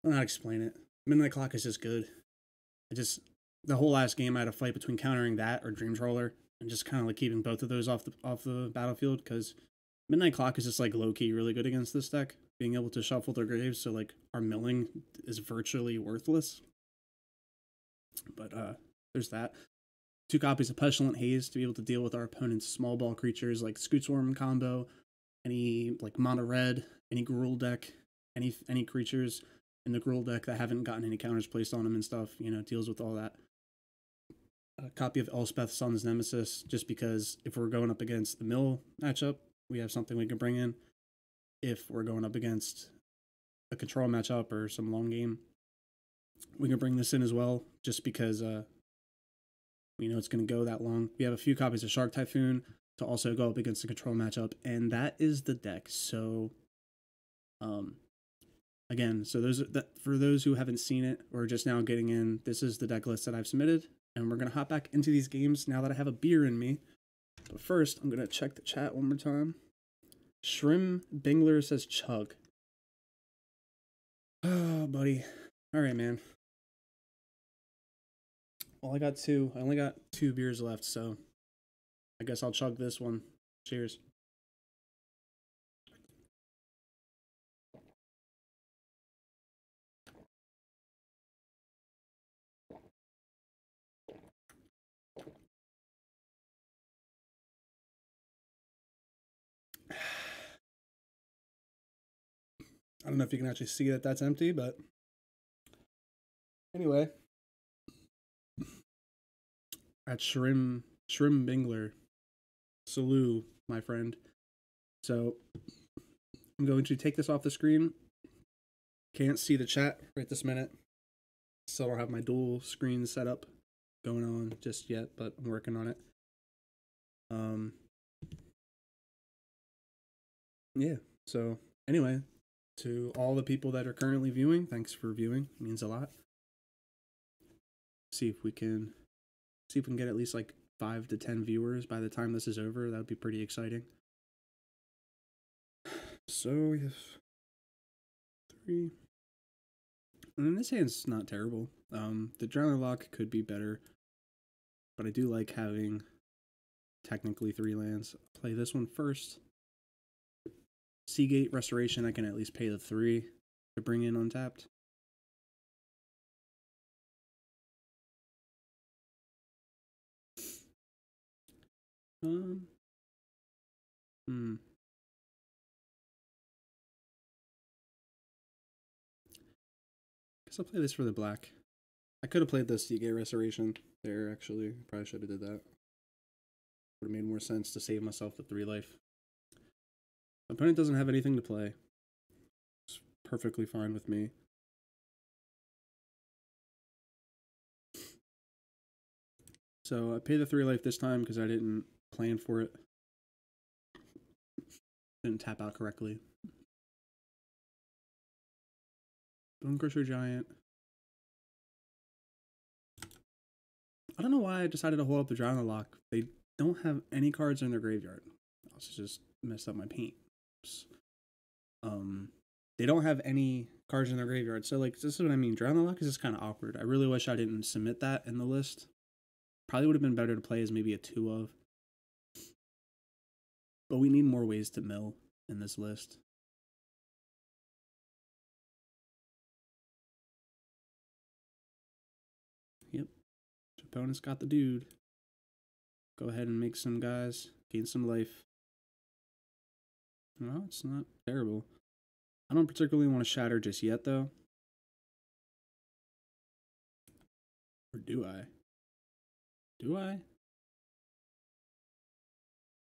I'll not explain it. Midnight Clock is just good. The whole last game, I had a fight between countering that or Dream Trawler, and just kind of like keeping both of those off the battlefield, because Midnight Clock is just like low-key really good against this deck, being able to shuffle their graves, so like our milling is virtually worthless. But there's that. 2 copies of Pestilent Haze to be able to deal with our opponent's small ball creatures like Scootsworm combo, any like mono red, any Gruul deck, any creatures in the Gruul deck that haven't gotten any counters placed on them and stuff, you know, deals with all that. A copy of Elspeth Sun's Nemesis, just because if we're going up against the mill matchup, we have something we can bring in. If we're going up against a control matchup or some long game, we can bring this in as well, just because we know it's going to go that long. We have a few copies of Shark Typhoon to also go up against the control matchup, and that is the deck. So, again, so for those who haven't seen it or just now getting in, this is the deck list that I've submitted, and we're going to hop back into these games now that I have a beer in me. But first, I'm going to check the chat one more time. Shrim Bingler says chug. Oh, buddy. All right, man. Well, I only got 2 beers left, so I guess I'll chug this one. Cheers. I don't know if you can actually see that that's empty, but anyway. At Shrim Bingler. Salute, my friend. So I'm going to take this off the screen. Can't see the chat right this minute, so I don't have my dual screen setup going on just yet, but I'm working on it. Yeah, so anyway, to all the people that are currently viewing, thanks for viewing. It means a lot. See if we can get at least like 5 to 10 viewers by the time this is over. That would be pretty exciting. So we have 3. And this hand's not terrible. The Drowning Lock could be better, but I do like having technically 3 lands. I'll play this one first. Seagate Restoration, I can at least pay the 3 to bring in untapped. Guess I'll play this for the black. I could have played the Seagate Restoration there, actually. Probably should have did that. Would have made more sense to save myself the 3 life. My opponent doesn't have anything to play. It's perfectly fine with me. So I paid the 3 life this time because I didn't plan for it. Didn't tap out correctly. Bone Crusher Giant. I don't know why I decided to hold up the Drowning Lock. They don't have any cards in their graveyard. I also just messed up my paint. They don't have any cards in their graveyard. So, like, this is what I mean. Drowning Lock is just kind of awkward. I really wish I didn't submit that in the list. Probably would have been better to play as maybe a 2 of. But we need more ways to mill in this list. Yep. Opponent's got the dude. Go ahead and make some guys gain some life. No, it's not terrible. I don't particularly want to shatter just yet, though. Or do I? Do I?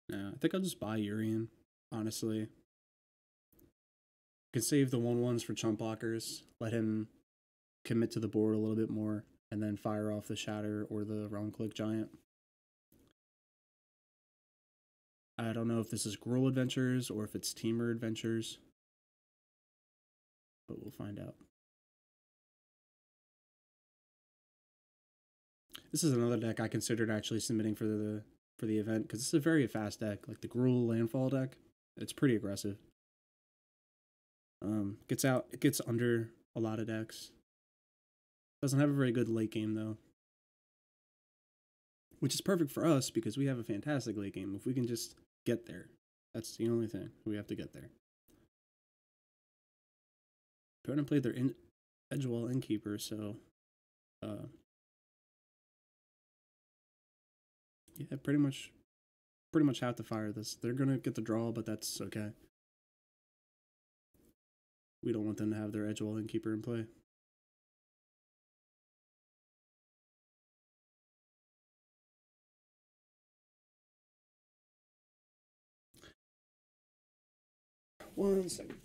No, I think I'll just buy Urian, honestly. Could save the 1/1s for chump blockers, let him commit to the board a little bit more, and then fire off the Shatter or the Realm Click Giant. I don't know if this is Gruul Adventures or if it's Teamer Adventures, but we'll find out. This is another deck I considered actually submitting for the event because it's a very fast deck, like the Gruul Landfall deck. It's pretty aggressive. It gets under a lot of decks. Doesn't have a very good late game though, which is perfect for us because we have a fantastic late game. If we can just get there, that's the only thing. We have to get there. Opponent played their Edgewall Innkeeper, so yeah, pretty much have to fire this. They're gonna get the draw, but that's okay. We don't want them to have their Edgewall Innkeeper in play. One second.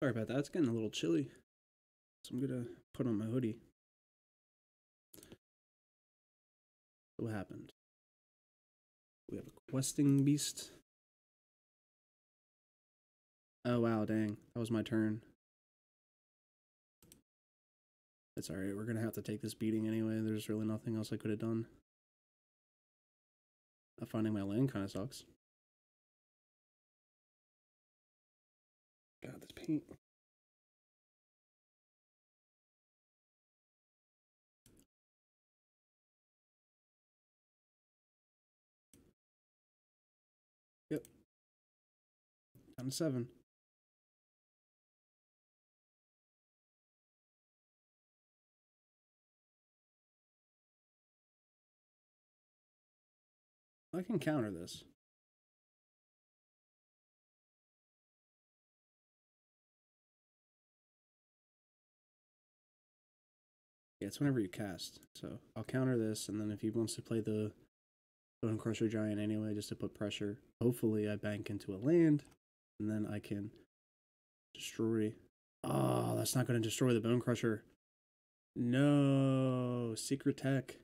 Sorry about that. It's getting a little chilly, so I'm gonna put on my hoodie. What happened? We have a questing beast. Oh wow, dang. That was my turn. It's alright, we're gonna have to take this beating anyway. There's really nothing else I could have done. Finding my land kind of sucks. God, this paint. Yep. Down to 7. I can counter this. Yeah, it's whenever you cast. So I'll counter this, and then if he wants to play the Bone Crusher Giant anyway, just to put pressure, hopefully I bank into a land, and then I can destroy. Oh, that's not going to destroy the Bone Crusher. No, Secret Tech.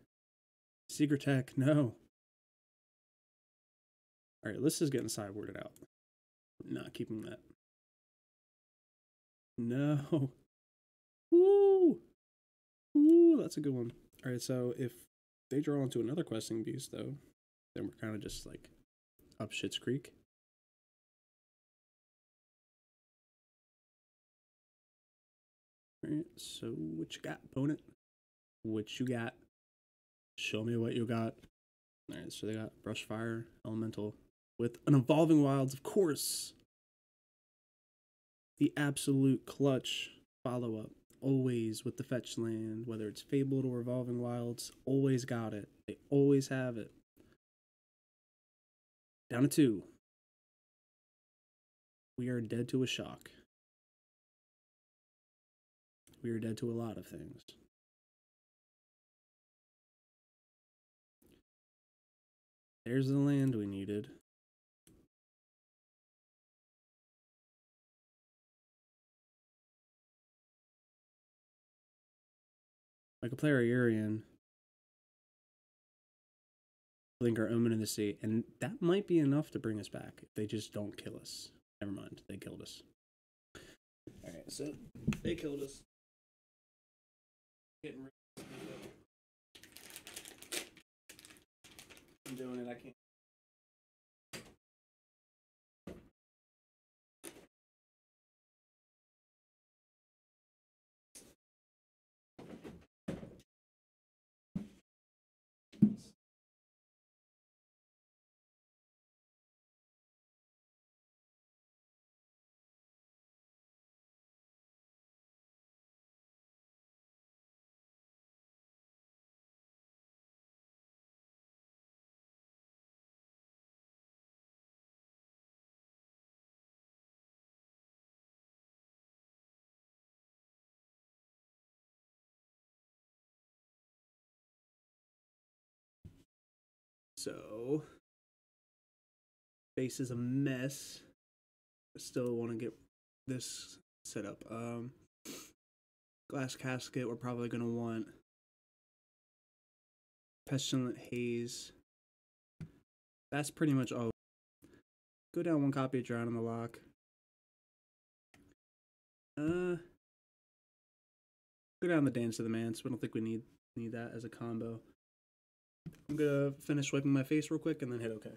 Secret Tech, no. Alright, this is getting sideboarded out. Not keeping that. No. Woo! Ooh, that's a good one. Alright, so if they draw into another questing beast, though, then we're kind of just like up Shit's Creek. Alright, so what you got, opponent? What you got? Show me what you got. Alright, so they got Brushfire, Elemental, with an Evolving Wilds, of course. The absolute clutch follow-up. Always with the fetch land, whether it's Fabled or Evolving Wilds, always got it. They always have it. Down to 2. We are dead to a shock. We are dead to a lot of things. There's the land we needed. I could play our Urian. Blink our Omen in the Sea, and that might be enough to bring us back if they just don't kill us. Never mind, they killed us. Alright, so they killed us. Getting rid of I'm doing it, I can't. So base is a mess. I still want to get this set up. Glass casket, we're probably gonna want pestilent haze. That's pretty much all. Go down one copy of Drown in the Loch. Go down the Dance of the Manse. We don't think we need that as a combo. I'm gonna finish wiping my face real quick and then hit OK.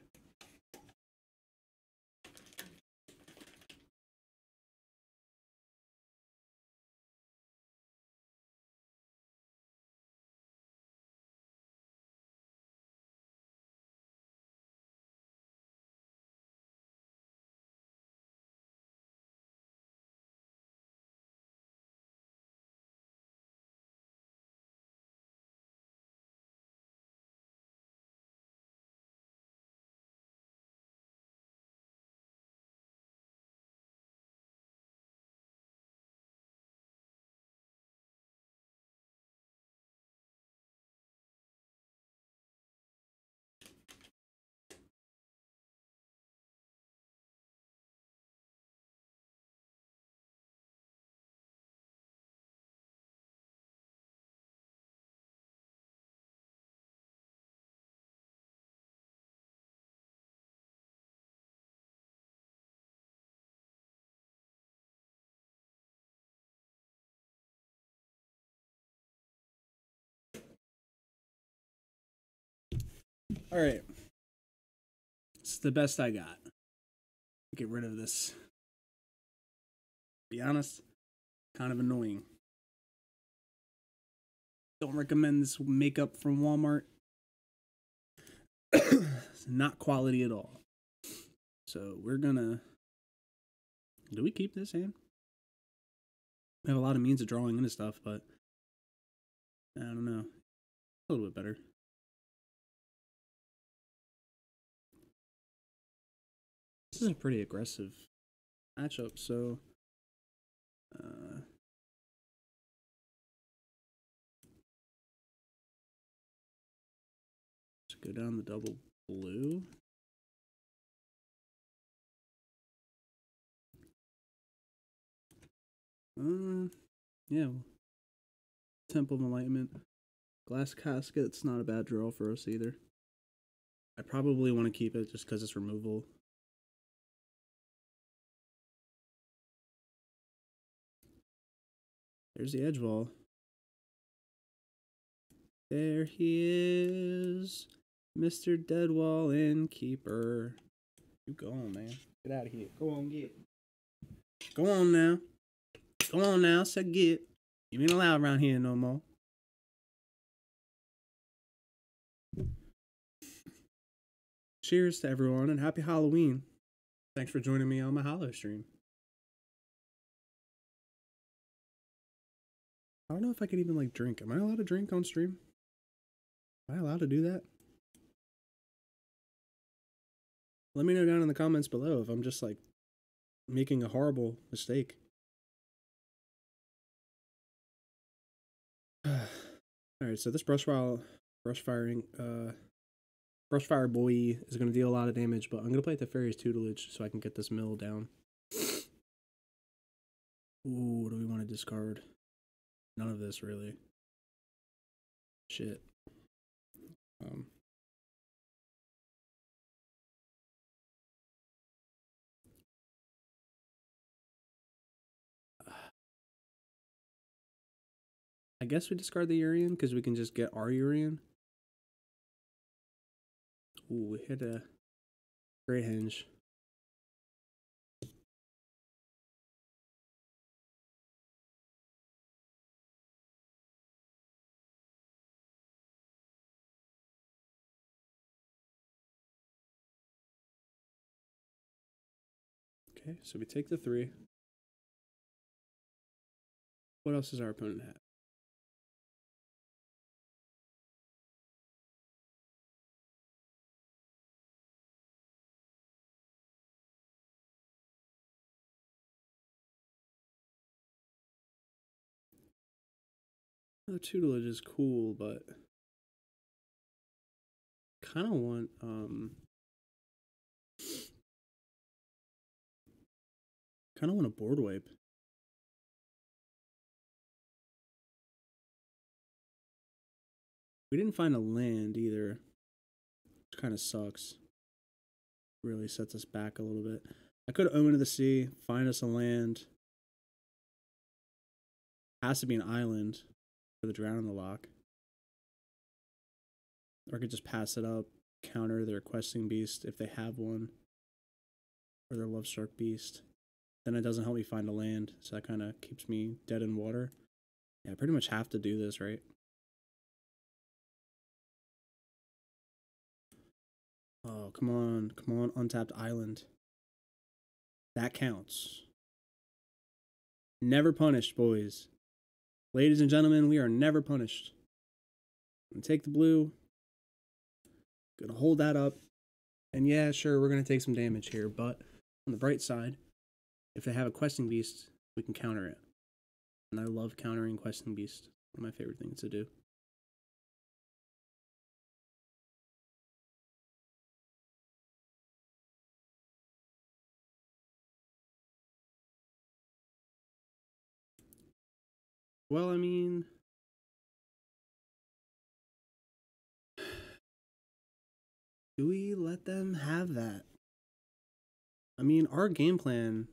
All right. It's the best I got. Get rid of this. Be honest, kind of annoying. Don't recommend this makeup from Walmart. It's not quality at all. So we're gonna. Do we keep this in? We have a lot of means of drawing into stuff, but I don't know. A little bit better. This is a pretty aggressive matchup, so let's go down the double blue. Yeah. Temple of Enlightenment. Glass Casket's not a bad draw for us either. I probably want to keep it just because it's removal. There's the Edgewall. There he is. Mr. Deadwall Innkeeper. You go on, man. Get out of here. Go on, get. Go on now. Go on now, say get. You ain't allowed around here no more. Cheers to everyone and happy Halloween. Thanks for joining me on my Hollow stream. I don't know if I can even like drink. Am I allowed to drink on stream? Am I allowed to do that? Let me know down in the comments below if I'm just like making a horrible mistake. Alright, so this brush fire boy is going to deal a lot of damage, but I'm going to play the Fairy's Tutelage so I can get this mill down. Ooh, what do we want to discard? None of this, really. Shit. I guess we discard the Urian because we can just get our Urian. Ooh, we hit a Grey Henge. Okay, so we take the 3. What else does our opponent have? The Tutelage is cool, but kind of want a board wipe. We didn't find a land either, which kind of sucks. Really sets us back a little bit. I could omen to the sea, find us a land. Has to be an island for the Drown in the Loch. Or I could just pass it up, counter their Questing Beast if they have one, or their Lovestruck Beast. Then it doesn't help me find a land, so that kind of keeps me dead in water. Yeah, I pretty much have to do this, right? Oh, come on, untapped island. That counts. Never punished, boys. Ladies and gentlemen, we are never punished. I'm gonna take the blue. Gonna hold that up. And yeah, sure, we're gonna take some damage here, but on the bright side, if they have a Questing Beast, we can counter it. And I love countering Questing Beast. One of my favorite things to do. Well, I mean, do we let them have that? I mean, our game plan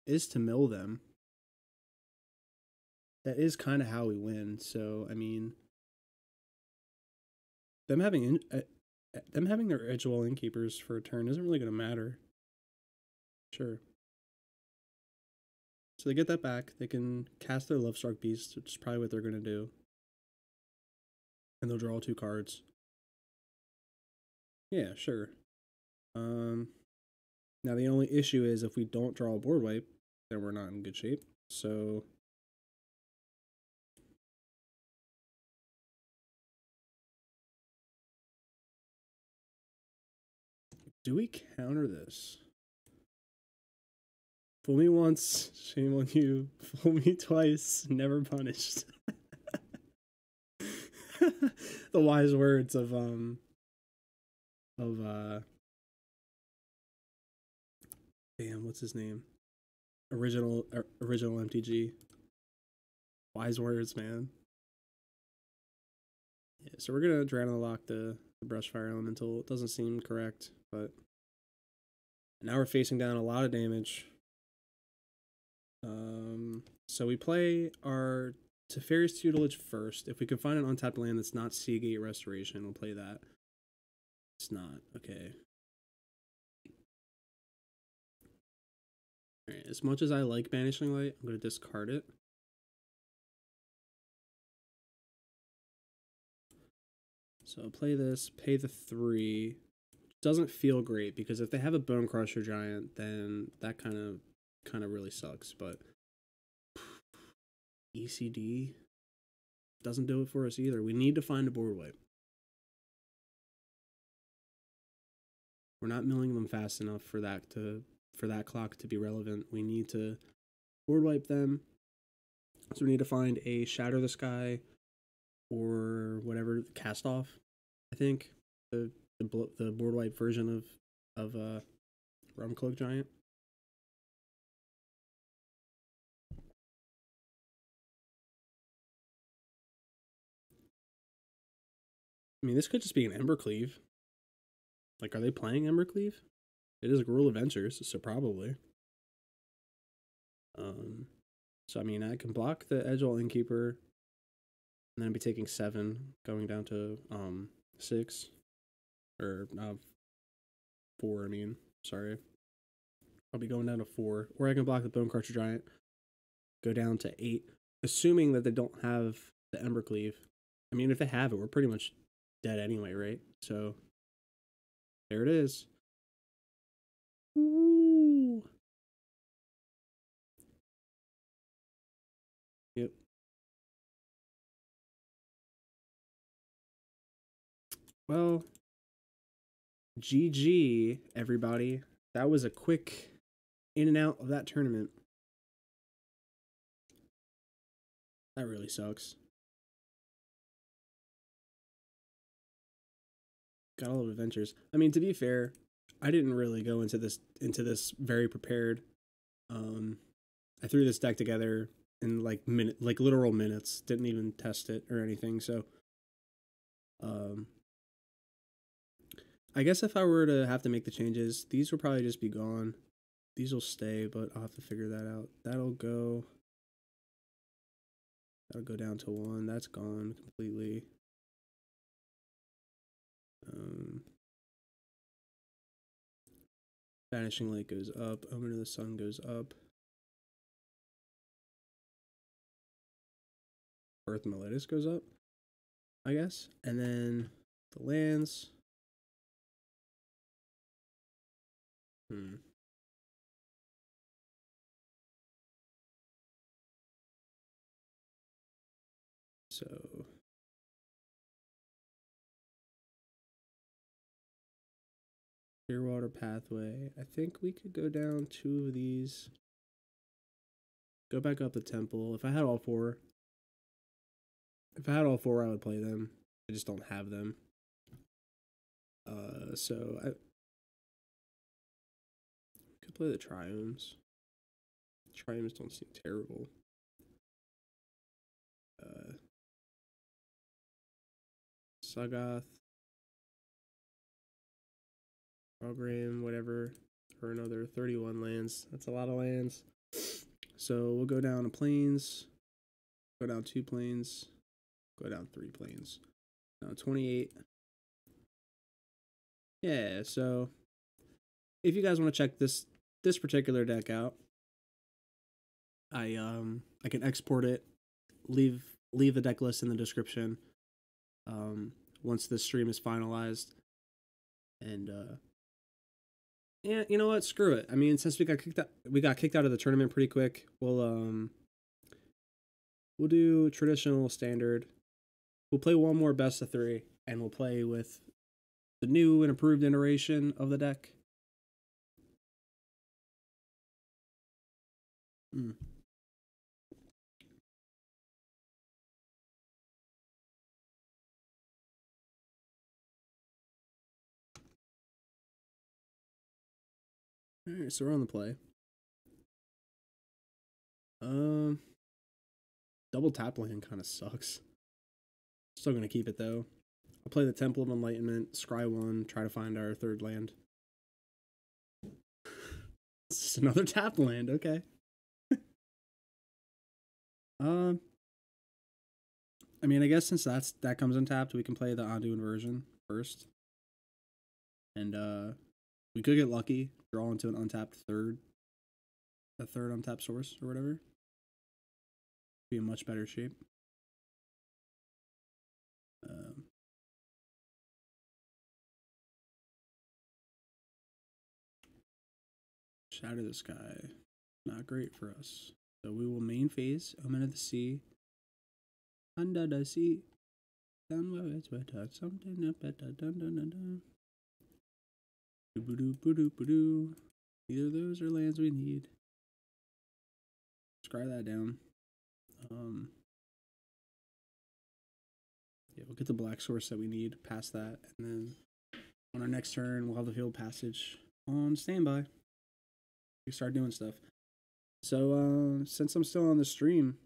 is to mill them. That is kind of how we win. So, I mean, them having their Edgewall Innkeepers for a turn isn't really going to matter. Sure. So they get that back. They can cast their Lovestruck Beast, which is probably what they're going to do. And they'll draw 2 cards. Yeah, sure. Now the only issue is if we don't draw a board wipe, then we're not in good shape. So do we counter this? Fool me once, shame on you. Fool me twice, never punished. The wise words of damn, what's his name? Original MTG. Wise words, man. Yeah, so we're gonna Drown in the Loch the Brushfire Elemental. It doesn't seem correct, but now we're facing down a lot of damage. So we play our Teferi's Tutelage first. If we can find an untapped land that's not Seagate Restoration, we'll play that. It's not. Okay. Alright, as much as I like Banishing Light, I'm going to discard it. So I'll play this, pay the 3. Doesn't feel great, because if they have a Bone Crusher Giant, then that kind of really sucks, but ECD doesn't do it for us either. We need to find a board wipe. We're not milling them fast enough for that clock to be relevant. We need to board wipe them. So we need to find a Shatter the Sky or whatever, Cast Off, I think. The board wipe version of Rumcloak Giant. I mean, this could just be an Embercleave. Like, are they playing Embercleave? It is Gruul Adventures, so probably. So I mean, I can block the Edgewall Innkeeper, and then I'd be taking 7, going down to 6, or 4. I mean, sorry, I'll be going down to 4, or I can block the Bone Crusher Giant, go down to 8, assuming that they don't have the Embercleave. I mean, if they have it, we're pretty much dead anyway, right? So there it is. Ooh. Yep. Well, GG, everybody. That was a quick in and out of that tournament. That really sucks. Got a lot of adventures. I mean, to be fair, I didn't really go into this very prepared. Um, I threw this deck together in like literal minutes. Didn't even test it or anything. So, um, I guess if I were to have to make the changes, these will probably just be gone. These will stay, but I'll have to figure that out. That'll go. That'll go down to 1. That's gone completely. Vanishing Light goes up. Omen of the Sun goes up. Earth Meletis goes up, I guess. And then the lands. So Clearwater Pathway. I think we could go down 2 of these. Go back up the temple. If I had all 4, I would play them. I just don't have them. So I could play the Triomes. Triomes don't seem terrible. Sagoth. Program, whatever, for another 31 lands. That's a lot of lands. So we'll go down to plains, go down 2 plains, go down 3 plains. Now 28. Yeah, so if you guys want to check this particular deck out, I can export it, leave the deck list in the description. Once the stream is finalized, and yeah, you know what? Screw it. I mean, since we got kicked out of the tournament pretty quick, we'll do traditional standard. We'll play one more best of 3, and we'll play with the new and improved iteration of the deck. Alright, so we're on the play. Double tap land kind of sucks. Still gonna keep it though. I'll play the Temple of Enlightenment, scry 1, try to find our 3rd land. It's just another tap land, okay. I mean, I guess since that comes untapped, we can play the Ondu Inversion first. And we could get lucky, draw into an untapped a third untapped source or whatever. Be in much better shape. Shatter the Sky, not great for us. So we will main phase Omen of the Sea. Under the sea, down where it's wet, something up at dun dun dun dun. Boo-doo. Either of those are lands we need. Scry that down. Yeah, we'll get the black source that we need past that, and then on our next turn, we'll have the Field Passage on standby. We start doing stuff. So, since I'm still on the stream,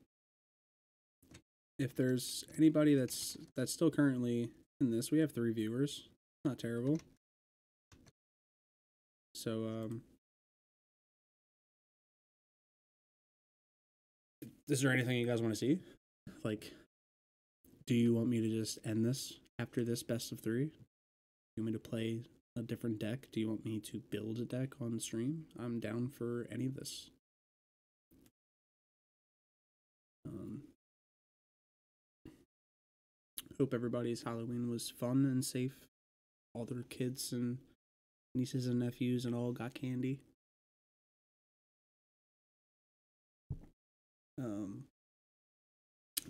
if there's anybody that's still currently in this, we have 3 viewers. Not terrible. So, is there anything you guys want to see? Like, do you want me to just end this after this best of 3? Do you want me to play a different deck? Do you want me to build a deck on stream? I'm down for any of this. Hope everybody's Halloween was fun and safe. All their kids and nieces and nephews and all got candy.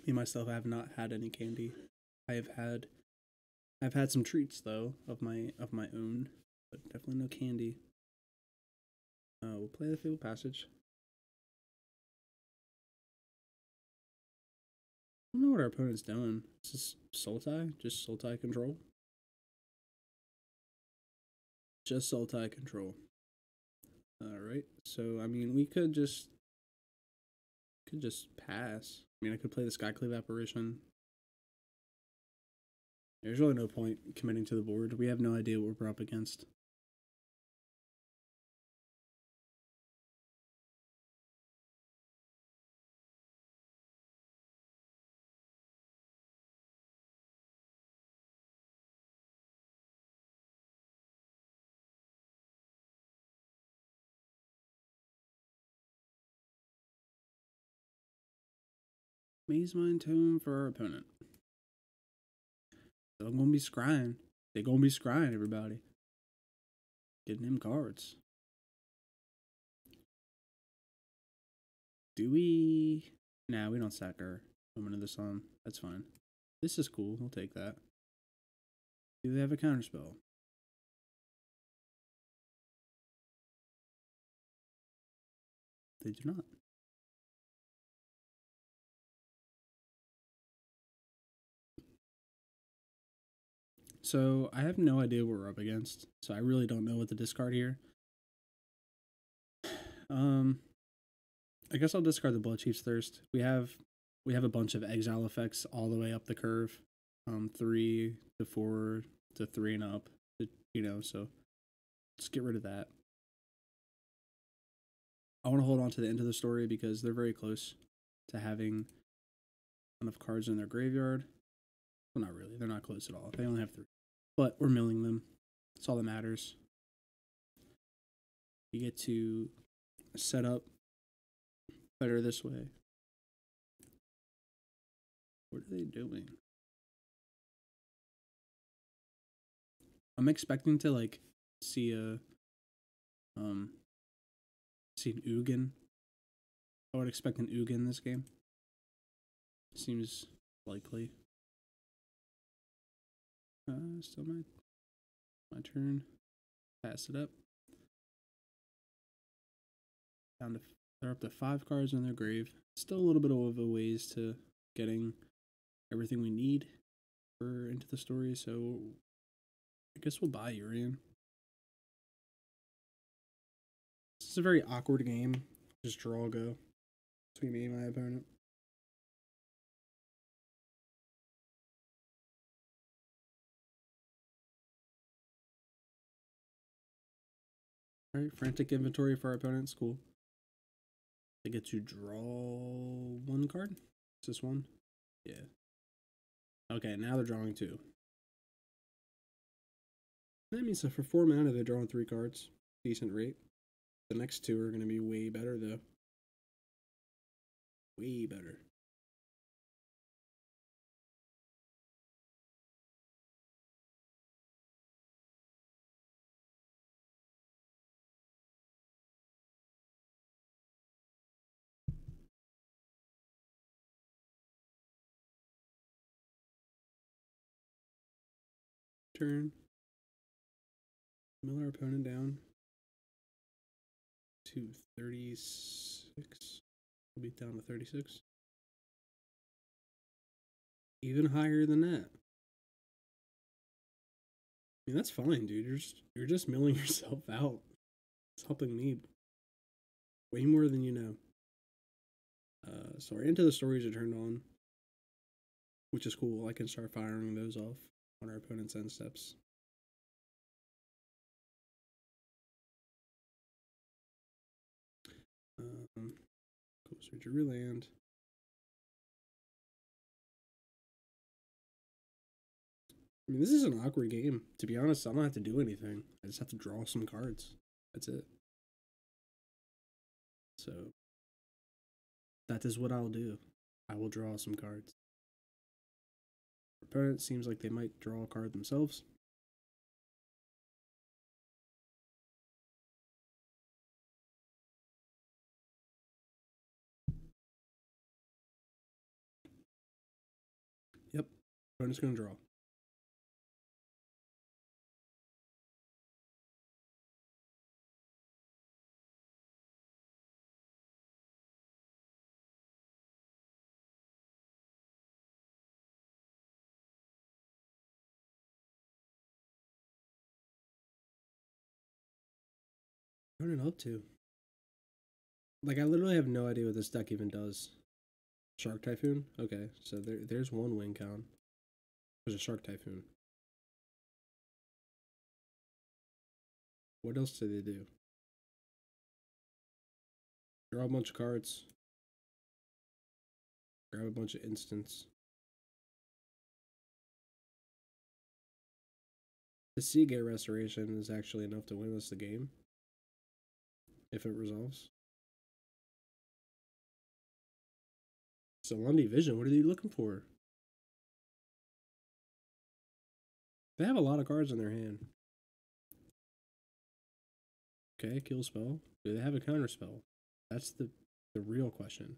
Me myself, I have not had any candy. I've had some treats though of my own, but definitely no candy. We'll play the Field Passage. I don't know what our opponent's doing. Is this Sultai? Just Sultai control? Just Sultai control. Alright, so I mean we could just pass. I mean I could play the Skyclave apparition. There's really no point committing to the board. We have no idea what we're up against. Maze Mind Tome for our opponent. They're gonna be scrying. They're gonna be scrying, everybody. Getting them cards. Do we? Nah, we don't sack our Moment of the Sun. That's fine. This is cool. We'll take that. Do they have a counterspell? They do not. So I have no idea what we're up against. So I really don't know what to discard here. I guess I'll discard the Bloodchief's Thirst. We have a bunch of exile effects all the way up the curve. 3 to 4 to 3 and up. You know, so let's get rid of that. I want to hold on to the end of the story because they're very close to having enough cards in their graveyard. Well, not really. They're not close at all. They only have 3. But we're milling them. That's all that matters. You get to set up better this way. What are they doing? I'm expecting to like see an Ugin. I would expect an Ugin in this game. Seems likely. Still my turn. Pass it up. Down to they're up to 5 cards in their grave. Still a little bit of a ways to getting everything we need for Into the Story, so I guess we'll buy Yorion. This is a very awkward game. Just draw go between me and my opponent. Alright, frantic inventory for our opponents, cool. They get to draw 1 card. Is this one? Yeah. Okay, now they're drawing 2. That means that for 4 mana they're drawing 3 cards. Decent rate. The next 2 are going to be way better though. Way better. Turn. Mill our opponent down to 36. We'll be down to 36. Even higher than that. I mean, that's fine, dude. You're just milling yourself out. It's helping me way more than you know. So our Into the Stories are turned on, which is cool. I can start firing those off on our opponent's end steps. Cool, so Drew land. I mean, this is an awkward game. To be honest, I don't have to do anything. I just have to draw some cards. That's it. So, that is what I'll do. I will draw some cards. Opponent seems like they might draw a card themselves. Yep, opponent's gonna draw. Running up to. Like, I literally have no idea what this deck even does. Shark Typhoon? Okay, so there's one win count. There's a Shark Typhoon. What else do they do? Draw a bunch of cards. Grab a bunch of instants. The Seagate Restoration is actually enough to win us the game. If it resolves. So Lundy Vision, what are you looking for? They have a lot of cards in their hand. Okay, kill spell. Do they have a counter spell? That's the real question.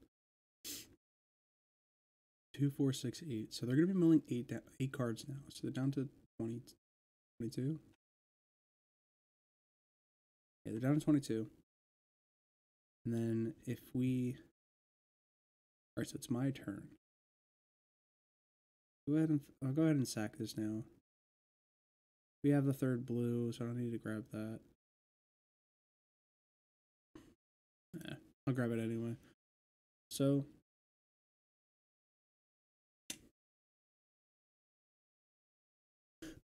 2, 4, 6, 8. So they're gonna be milling 8 cards now. So they're down to 20, 22. Yeah, they're down to 22. And then if we, all right, so it's my turn. I'll go ahead and sack this now. We have the third blue, so I don't need to grab that. Yeah, I'll grab it anyway. So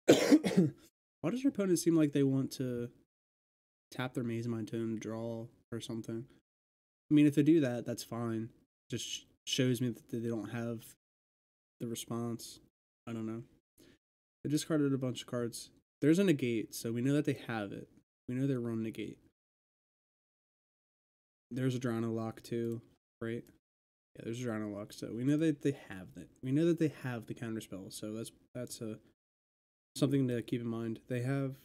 why does your opponent seem like they want to tap their Maze Mind Tome, draw, or something? I mean, if they do that, that's fine. Just shows me that they don't have the response. I don't know. They discarded a bunch of cards. There's a negate, so we know that they have it. We know they run negate. There's a Drowning Lock too, right? Yeah, there's a Drowning Lock, so we know that they have that. We know that they have the counter spell, so that's something to keep in mind. They have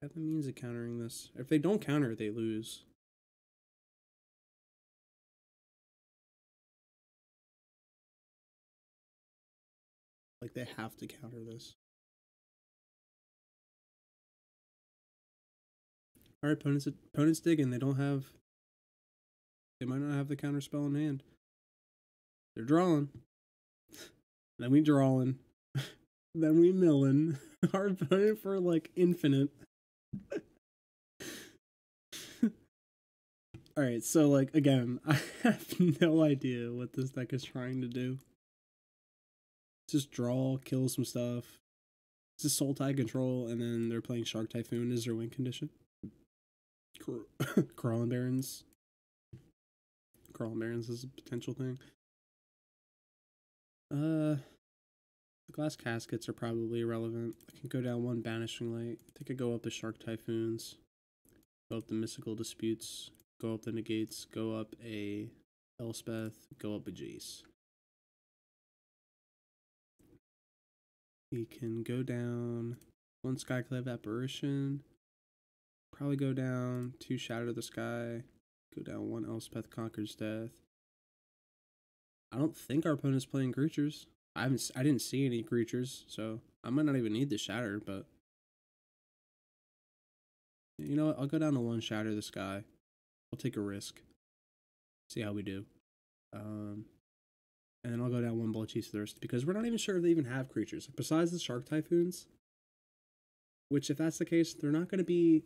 the means of countering this. If they don't counter, they lose. Like, they have to counter this. Alright, opponents digging. They might not have the counter spell in hand. They're drawing. Then we drawing. Then we milling. Our opponent for like infinite. Alright, so like again, I have no idea what this deck is trying to do. Just draw, kill some stuff. It's a Sultai control, and then they're playing Shark Typhoon as their win condition. Crawling Barrens. Crawling Barrens is a potential thing. The glass caskets are probably irrelevant. I can go down one Banishing Light. I think I go up the Shark Typhoons. Go up the Mystical Disputes. Go up the Negates. Go up a Elspeth. Go up a Jace. We can go down one Skyclave Apparition. Probably go down 2 Shatter the Sky. Go down 1 Elspeth Conquers Death. I don't think our opponent's playing creatures. I didn't see any creatures, so I might not even need the Shatter, but you know what? I'll go down to 1 Shatter the Sky. I'll take a risk. See how we do. And then I'll go down 1 Bloodchief's Thirst, because we're not even sure if they even have creatures. Besides the Shark Typhoons, which if that's the case, they're not gonna be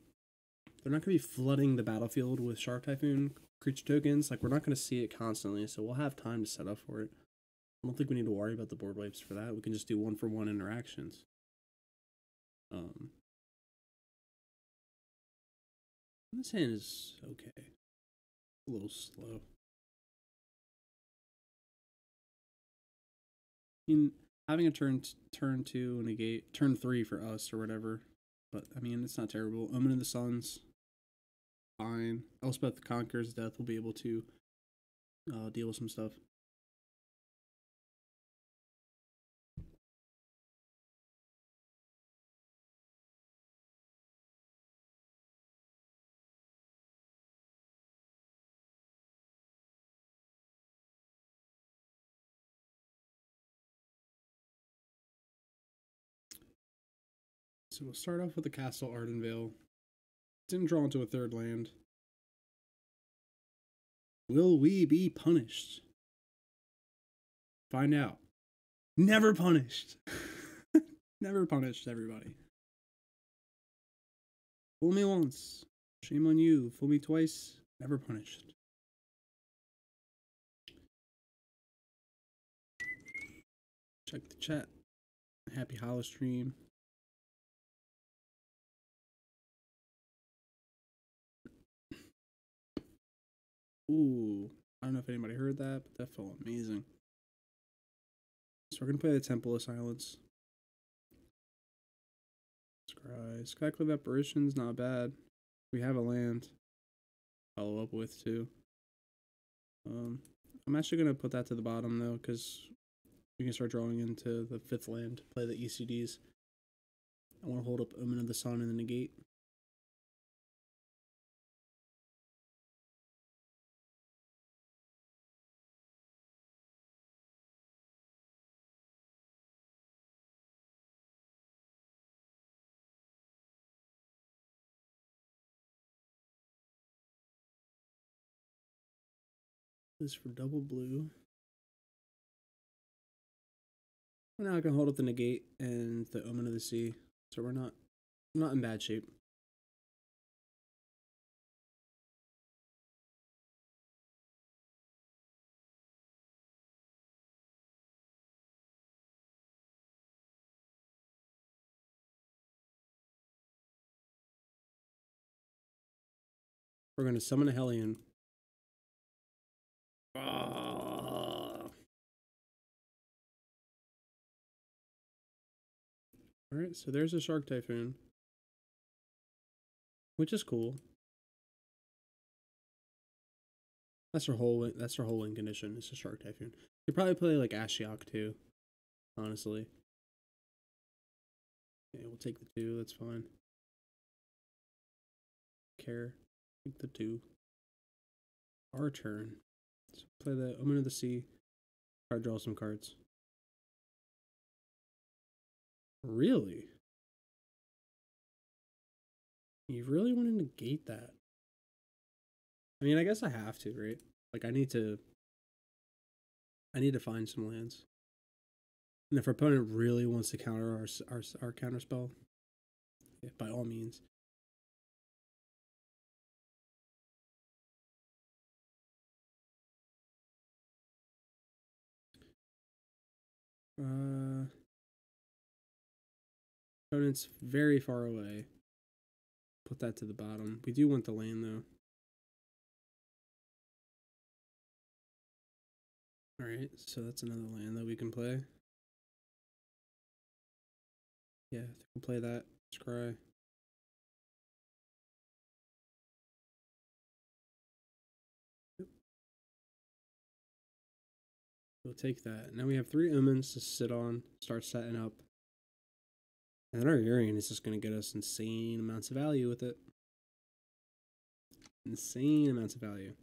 flooding the battlefield with Shark Typhoon creature tokens. Like, we're not gonna see it constantly, so we'll have time to set up for it. I don't think we need to worry about the board wipes for that. We can just do 1-for-1 interactions. This hand is okay. A little slow. I mean, having a turn 2 negate, turn 3 for us or whatever. But I mean, it's not terrible. Omen of the Suns, fine. Elspeth Conquers Death will be able to deal with some stuff. So we'll start off with the Castle Ardenvale. Didn't draw into a 3rd land. Will we be punished? Find out. Never punished. Never punished, everybody. Fool me once. Shame on you. Fool me twice. Never punished. Check the chat. Happy Hollow stream. Ooh. I don't know if anybody heard that, but that felt amazing. So we're going to play the Temple of Silence. Skyclave Apparition's not bad. We have a land. Follow up with too. I'm actually going to put that to the bottom though, because we can start drawing into the 5th land, play the ECDs. I want to hold up Omen of the Sun and the Negate. This for double blue. Now I can hold up the Negate and the Omen of the Sea, so we're not in bad shape. We're going to summon a Hellion. Alright, so there's a Shark Typhoon. Which is cool. That's her whole win condition. It's a Shark Typhoon. You probably play like Ashiok too, honestly. Yeah, we'll take the 2, that's fine. Care. Take the 2. Our turn. So play the Omen of the Sea. Try to draw some cards. Really? You really want to negate that? I mean, I guess I have to, right? Like, I need to find some lands. And if our opponent really wants to counter our counter spell, yeah, by all means. Opponent's very far away. Put that to the bottom. We do want the land though. Alright, so that's another land that we can play. Yeah, we'll play that. Scry. Yep. We'll take that. Now we have 3 omens to sit on, start setting up. And then our Urian is just going to get us insane amounts of value with it. Insane amounts of value.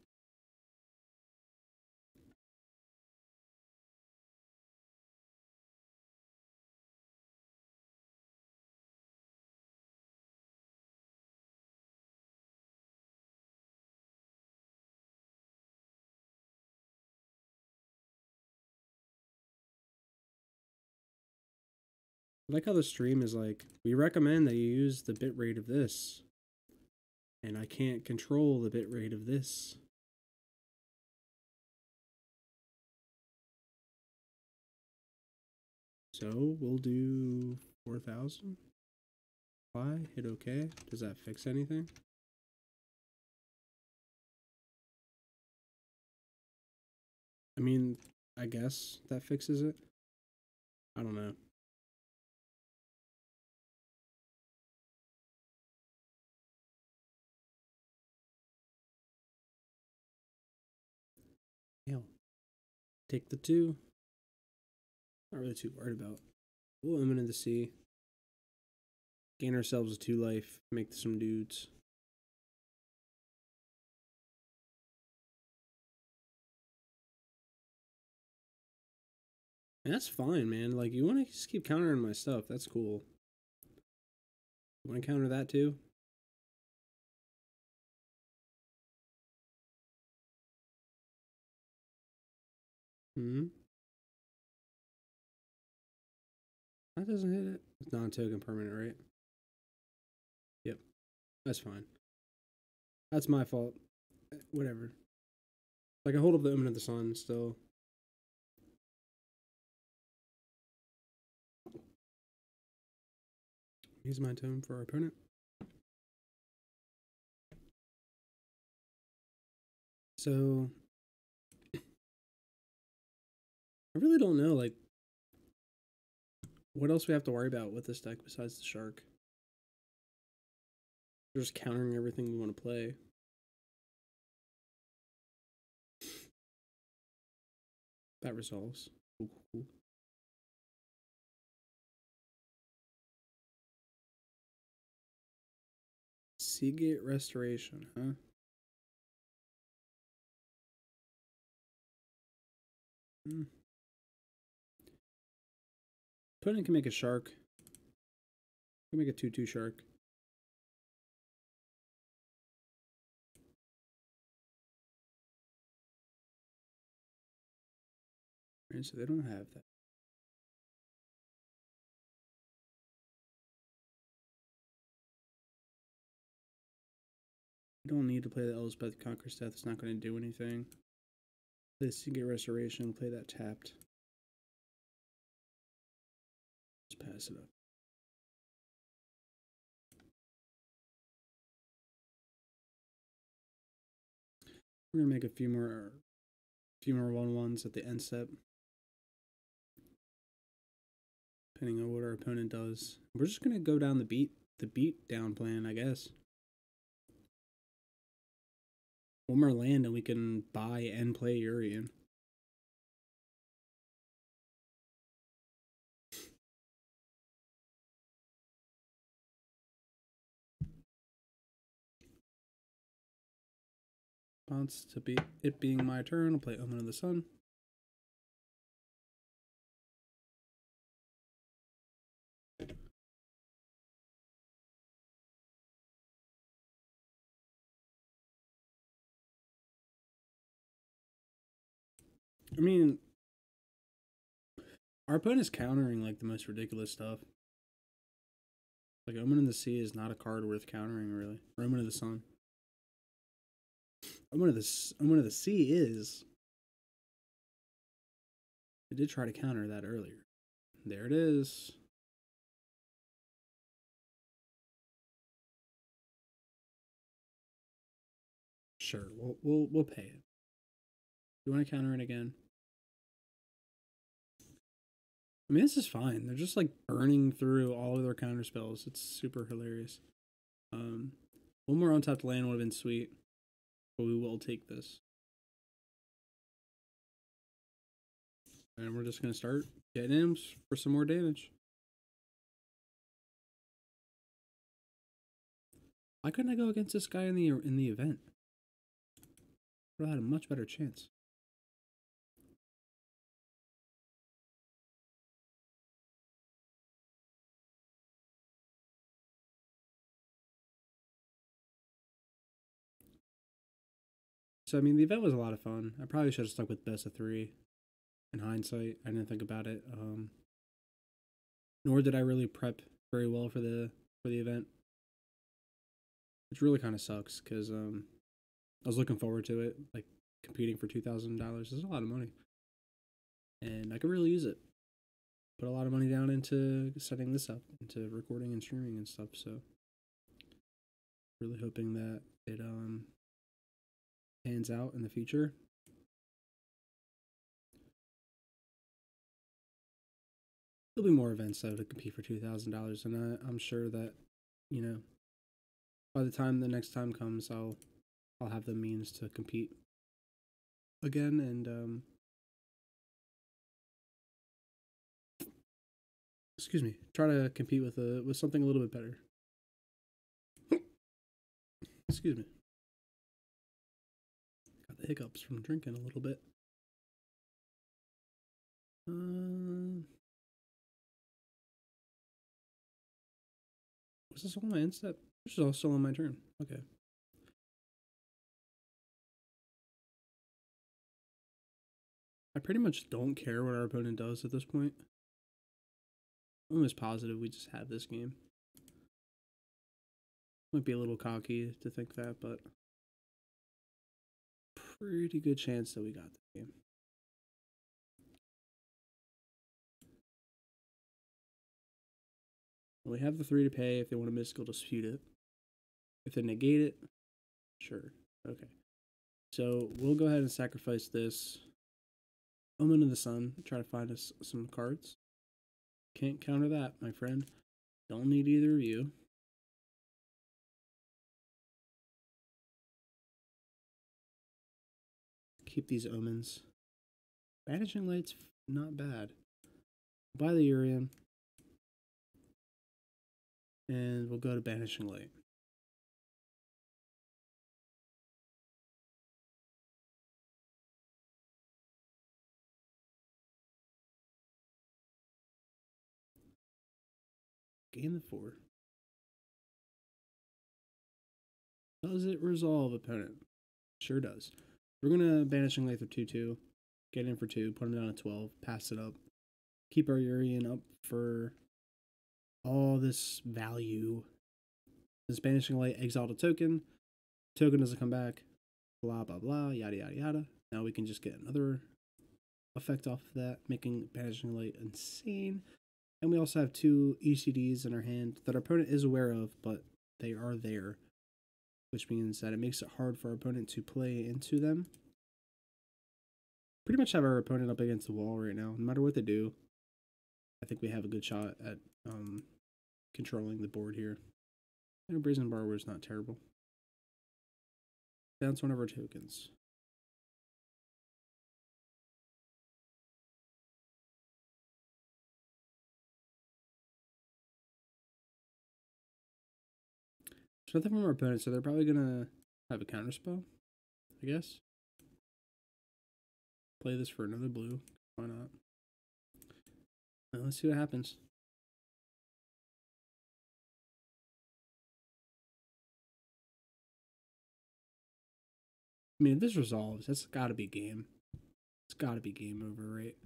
I like how the stream is like, we recommend that you use the bitrate of this. And I can't control the bitrate of this. So we'll do 4,000. Apply, hit OK. Does that fix anything? I mean, I guess that fixes it. I don't know. Hell. Take the 2. Not really too worried about. We'll Omen of the Sea. Gain ourselves a 2 life. Make some dudes. And that's fine, man. Like, you want to just keep countering my stuff. That's cool. You want to counter that too? That doesn't hit it. It's non-token permanent, right? Yep. That's fine. That's my fault. Whatever. Like, I hold up the Omen of the Sun still. Use my tome for our opponent. So, I really don't know, like, what else we have to worry about with this deck besides the Shark. We're just countering everything we want to play. That resolves. Cool. Seagate Restoration, huh? Opponent can make a Shark. Can make a 2/2 Shark. Alright, so they don't have that. We don't need to play the Elspeth Conquers Death. It's not going to do anything. Play the Seagate Restoration. Play that tapped. Just pass it up. We're gonna make a few more 1/1s at the end step, depending on what our opponent does. We're just gonna go down the beat down plan, I guess. One more land and we can buy and play Urian. Response to it being my turn, I'll play Omen of the Sun. I mean, our opponent is countering like the most ridiculous stuff. Like Omen of the Sea is not a card worth countering, really. Or Omen of the Sun. Omen of the Sea is. I did try to counter that earlier. There it is. Sure, we'll pay it. You want to counter it again? I mean, this is fine. They're just like burning through all of their counter spells. It's super hilarious. One more untapped land would have been sweet, but we will take this. And we're just gonna start getting him for some more damage. Why couldn't I go against this guy in the event? I had a much better chance. So I mean, the event was a lot of fun. I probably should have stuck with best of 3. In hindsight, I didn't think about it. Nor did I really prep very well for the event, which really kind of sucks because I was looking forward to it. Like competing for $2,000 is a lot of money, and I could really use it. Put a lot of money down into setting this up, into recording and streaming and stuff. So, really hoping that it pans out in the future. There'll be more events though to compete for $2,000, and I'm sure that, you know, by the time the next time comes, I'll have the means to compete again and excuse me, try to compete with something a little bit better. Excuse me. Got the hiccups from drinking a little bit. Was this on my end step? This is also on my turn. Okay. I pretty much don't care what our opponent does at this point. I'm almost positive we just have this game. Might be a little cocky to think that, but pretty good chance that we got the game. We have the 3 to pay. If they want to mystical dispute it. If they negate it, sure. Okay. So we'll go ahead and sacrifice this Omen of the Sun. Try to find us some cards. Can't counter that, my friend. Don't need either of you. Keep these omens. Banishing Light's not bad. Buy the Urian. And we'll go to Banishing Light. Gain the 4. Does it resolve, opponent? Sure does. We're gonna Banishing Light for 2/2. Get in for 2. Put him down to 12. Pass it up. Keep our Urian up for all this value. This Banishing Light exiled a token. Token doesn't come back. Blah blah blah. Yada yada yada. Now we can just get another effect off of that, making Banishing Light insane. And we also have 2 ECDs in our hand that our opponent is aware of, but they are there, which means that it makes it hard for our opponent to play into them. Pretty much have our opponent up against the wall right now. No matter what they do, I think we have a good shot at controlling the board here. And a Brazen Borrower is not terrible. Bounce one of our tokens. There's nothing from our opponent, so they're probably gonna have a counterspell, I guess. Play this for another blue. Why not? Now let's see what happens. I mean, if this resolves, that's gotta be game. It's gotta be game over, right?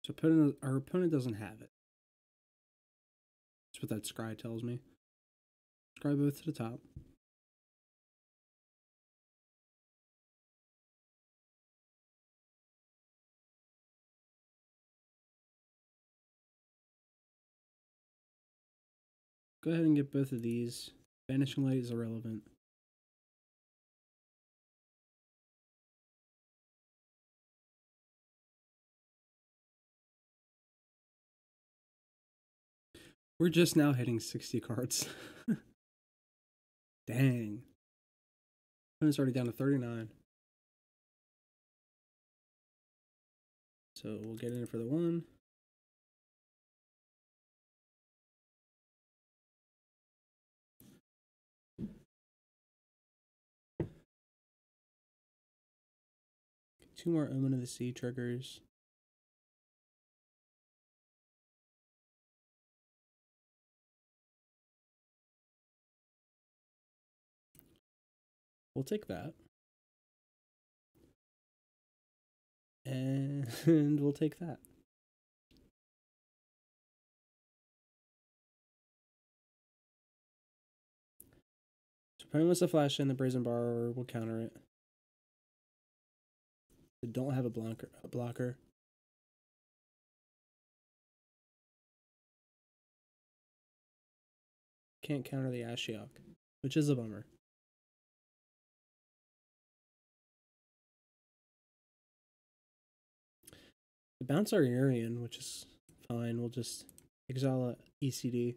So our opponent doesn't have it. That's what that scry tells me. Scry both to the top. Go ahead and get both of these. Vanishing Light is irrelevant. We're just now hitting 60 cards. Dang. Opponent's already down to 39. So we'll get in for the 1. Two more Omen of the Sea triggers. We'll take that. And we'll take that. So opponent wants to flash in, the Brazen Borrower will counter it. They don't have a blocker. Can't counter the Ashiok, which is a bummer. We bounce our Urian, which is fine. We'll just exile a ECD.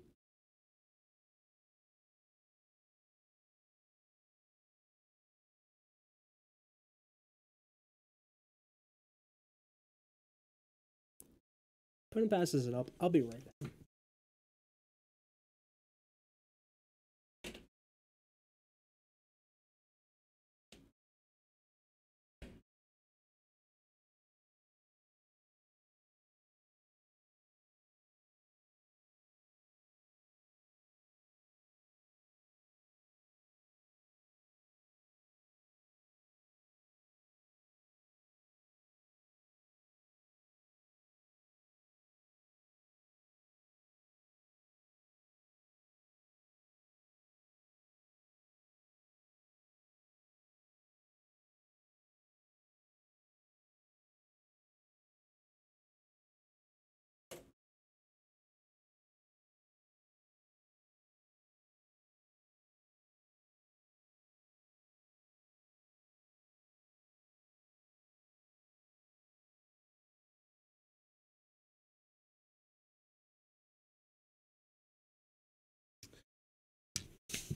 Opponent passes it up. I'll be right back.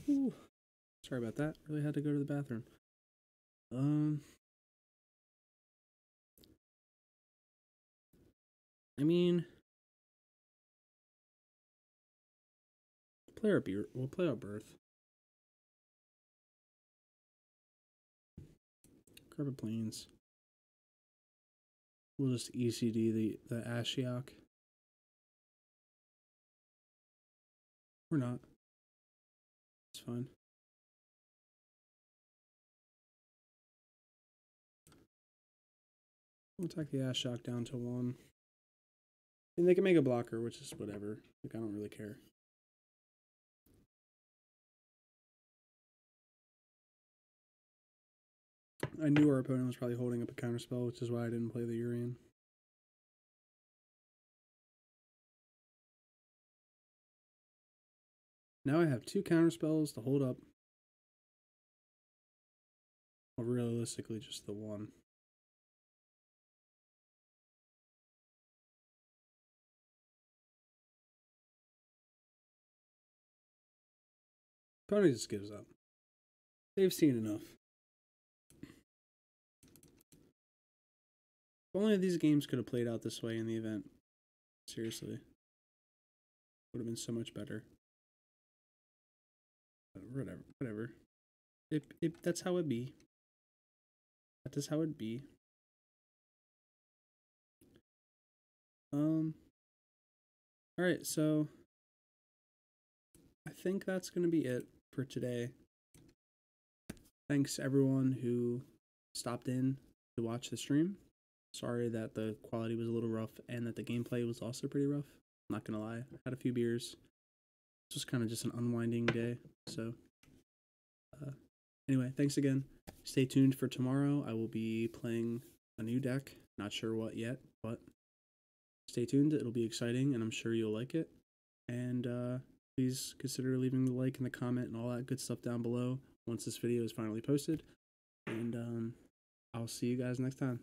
Ooh, sorry about that. Really had to go to the bathroom. I mean, we'll play our Birth. Carpet Plains. We'll just ECD the Ashiok. Or not. It's fine. We'll attack the Ashiok down to 1. And they can make a blocker, which is whatever. Like, I don't really care. I knew our opponent was probably holding up a counterspell, which is why I didn't play the Urian. Now I have 2 counterspells to hold up. Well, realistically, just the 1. Opponent just gives up. They've seen enough. If only these games could have played out this way in the event. Seriously. Would have been so much better. Whatever. That's how it be. That is how it be. Alright, so I think that's gonna be it for today. Thanks everyone who stopped in to watch the stream. Sorry that the quality was a little rough and that the gameplay was also pretty rough. I'm not gonna lie. I had a few beers. This was kind of just an unwinding day. So anyway, thanks again. Stay tuned for tomorrow. I will be playing a new deck. Not sure what yet, but stay tuned. It'll be exciting and I'm sure you'll like it. And please consider leaving the like and the comment and all that good stuff down below once this video is finally posted. And I'll see you guys next time.